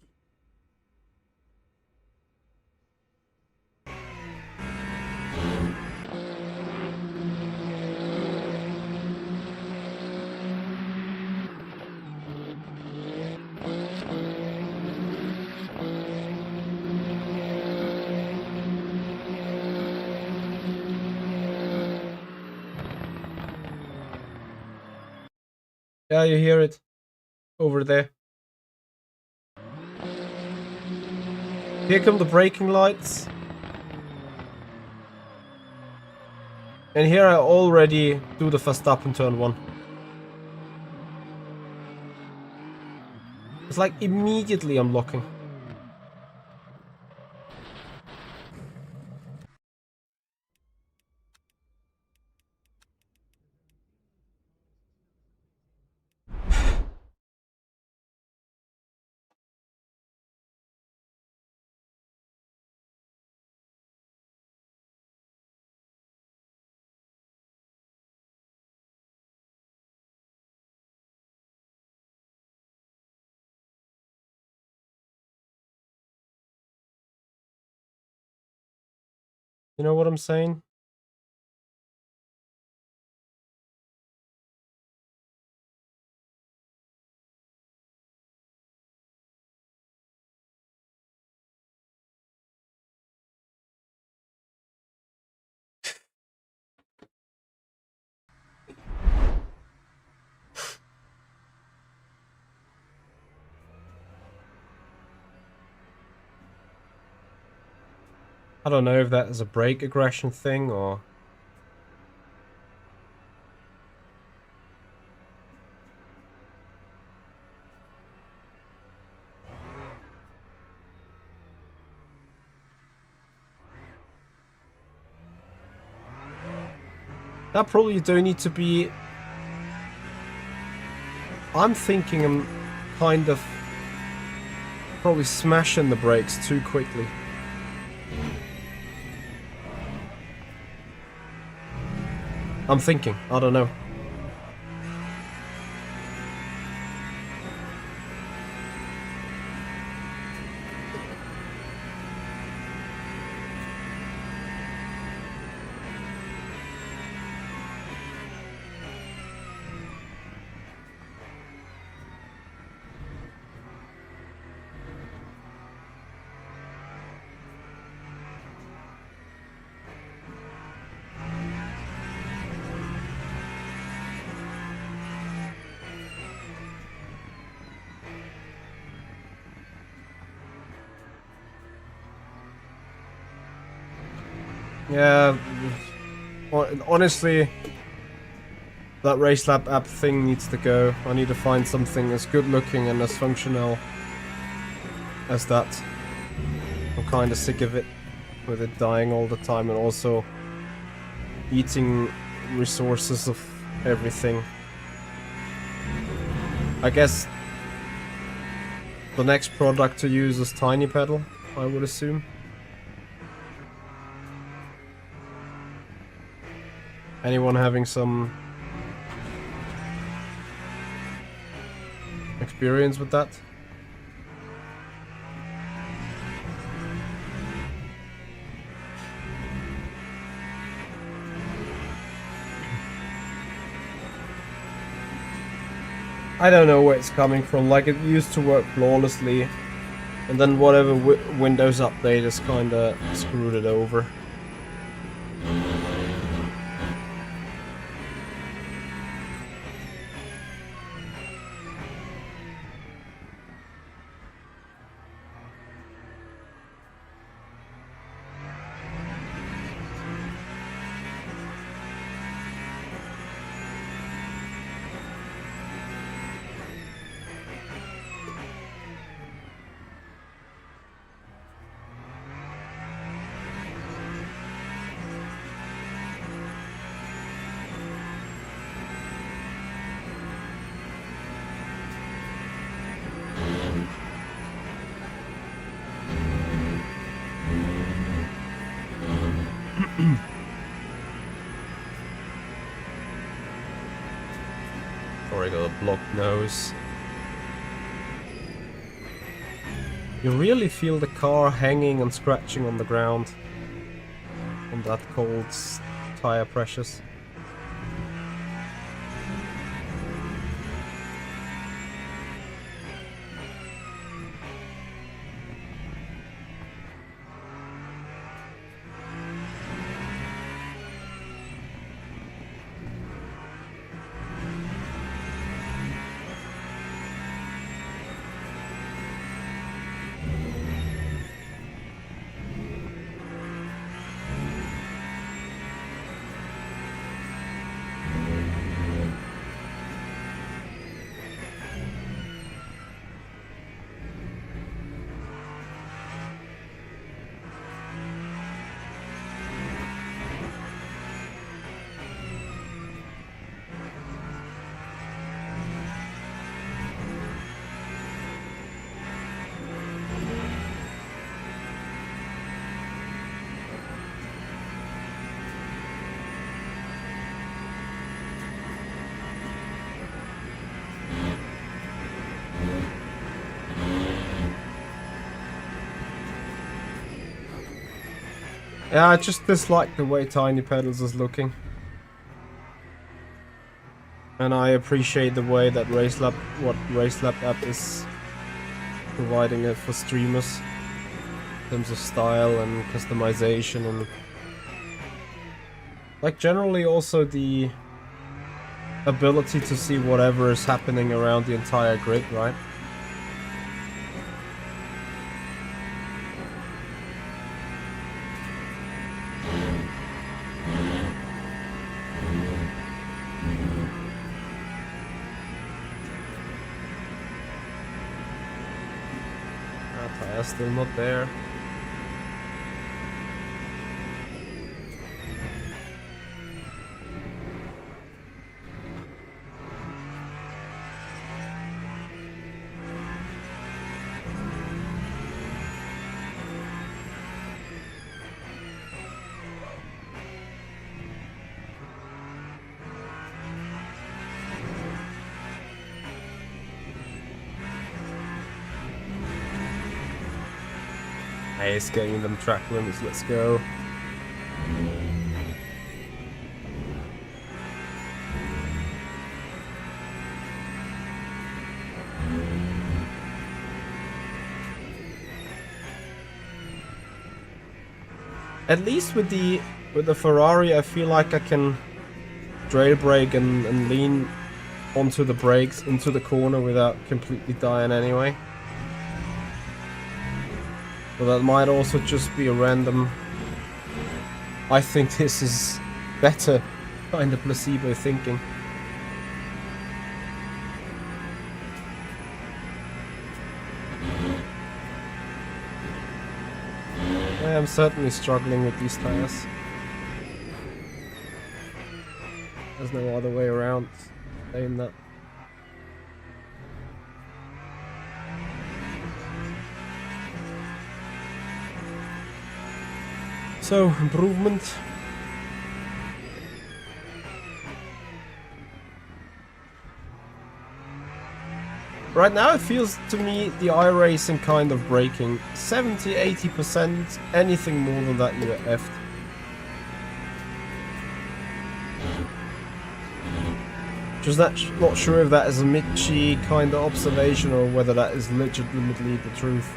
Yeah, you hear it over there. Here come the braking lights. And here I already do the Verstappen turn 1. It's like immediately I'm locking. You know what I'm saying? I don't know if that is a brake aggression thing or... That probably do need to be... I'm thinking I'm kind of probably smashing the brakes too quickly. I'm thinking, I don't know. Yeah, honestly, that race lab app thing needs to go. I need to find something as good looking and as functional as that. I'm kind of sick of it, with it dying all the time and also eating resources of everything. I guess the next product to use is Tiny Pedal, I would assume. Anyone having some experience with that? I don't know where it's coming from. Like, it used to work flawlessly, and then whatever Windows update has kinda screwed it over. Sorry, got a blocked nose. You really feel the car hanging and scratching on the ground on that cold tire pressures. Yeah, I just dislike the way Tiny Pedals is looking. And I appreciate the way that RaceLab app is providing it for streamers. In terms of style and customization and... like generally also the ability to see whatever is happening around the entire grid, right? Tire's still not there. Nice, getting them track limits, let's go. At least with the Ferrari, I feel like I can trail brake and lean onto the brakes into the corner without completely dying anyway. But that might also just be a random... I think this is better kind of placebo thinking. Yeah, I'm certainly struggling with these tires. There's no other way around saying that. So, improvement. Right now it feels to me the iRacing kind of braking. 70-80%, anything more than that you're effed. Just not sure if that is a Mitchy kind of observation or whether that is legitimately the truth.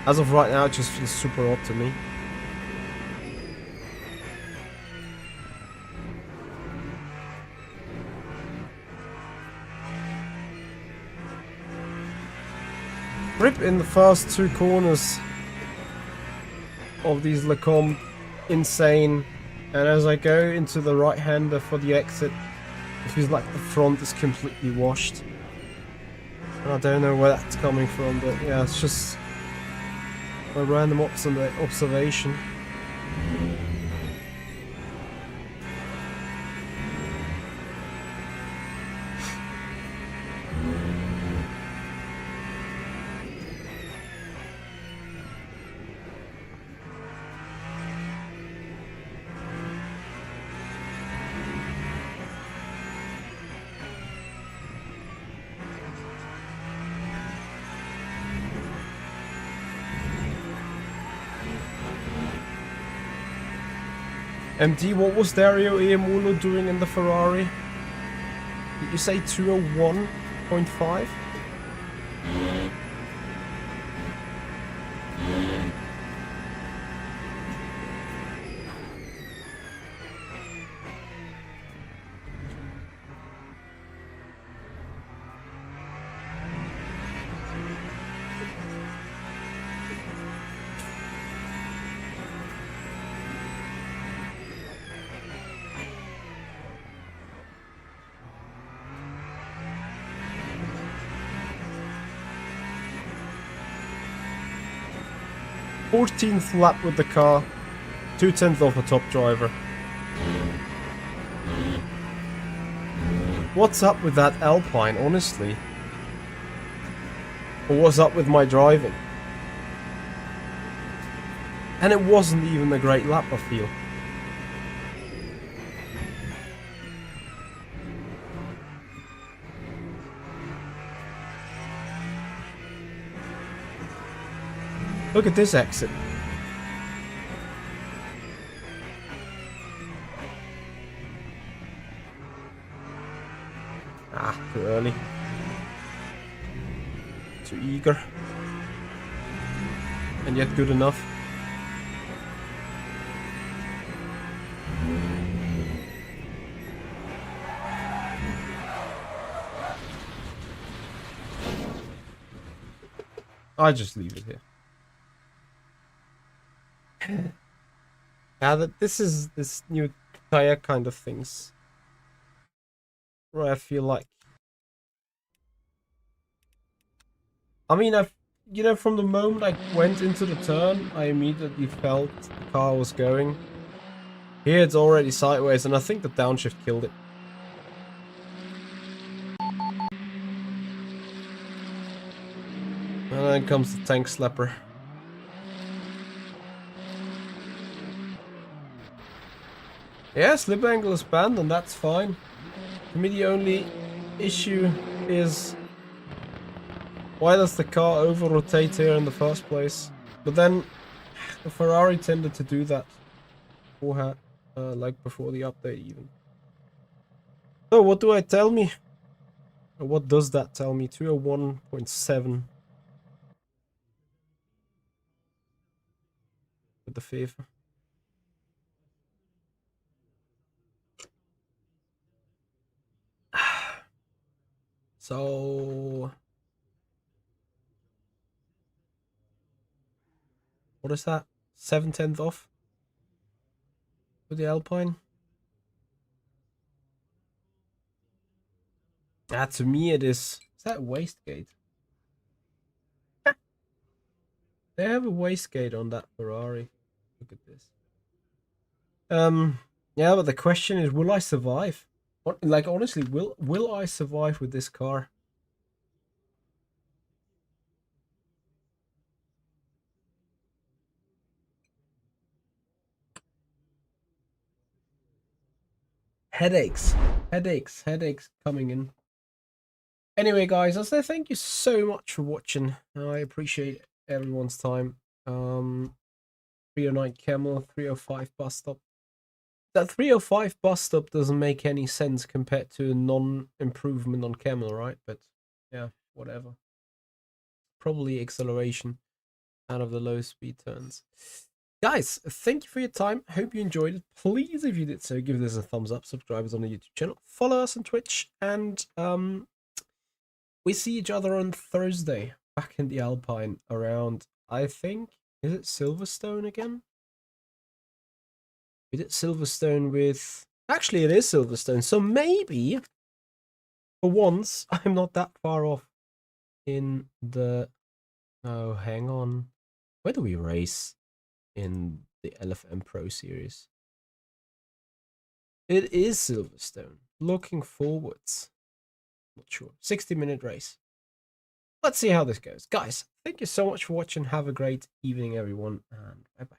As of right now, it just feels super odd to me. Grip in the first two corners of these Lecombe, insane. And as I go into the right-hander for the exit, it feels like the front is completely washed. And I don't know where that's coming from, but yeah, it's just a random observation. MD, what was Dario Iamulo doing in the Ferrari? Did you say 201.5? Fourteenth lap with the car, 2/10 off a top driver. What's up with that Alpine, honestly? Or what's up with my driving? And it wasn't even a great lap, I feel. Look at this exit. Ah, too early. Too eager. And yet good enough. I just leave it here. Yeah, this is this new tire kind of things. Where I feel like, I mean, you know, from the moment I went into the turn, I immediately felt the car was going. Here it's already sideways, and I think the downshift killed it. And then comes the tank slapper. Yeah, slip angle is banned, and that's fine. For me, the only issue is, why does the car over-rotate here in the first place? But then, the Ferrari tended to do that beforehand, like before the update even. So what do I tell me? Or what does that tell me? 201.7 with the FIFA. So what is that? 7/10 off with the Alpine? Yeah, to me it is. Is that wastegate? They have a wastegate on that Ferrari. Look at this. Yeah, but the question is, will I survive? Like, honestly, will I survive with this car? Headaches, headaches coming in. Anyway, guys, I say thank you so much for watching. I appreciate everyone's time. 309 Camel, 305 bus stop. That 305 bus stop doesn't make any sense compared to a non-improvement on Camel, right? But yeah, whatever. Probably acceleration out of the low speed turns. Guys, thank you for your time. Hope you enjoyed it. Please, if you did so, give this a thumbs up. Subscribe us on the YouTube channel. Follow us on Twitch. And we see each other on Thursday back in the Alpine around, I think, is it Silverstone again? We did Silverstone with... Actually, it is Silverstone. So maybe, for once, I'm not that far off in the... Oh, hang on. Where do we race in the LFM Pro Series? It is Silverstone. Looking forwards. Not sure. 60-minute race. Let's see how this goes. Guys, thank you so much for watching. Have a great evening, everyone, and bye-bye.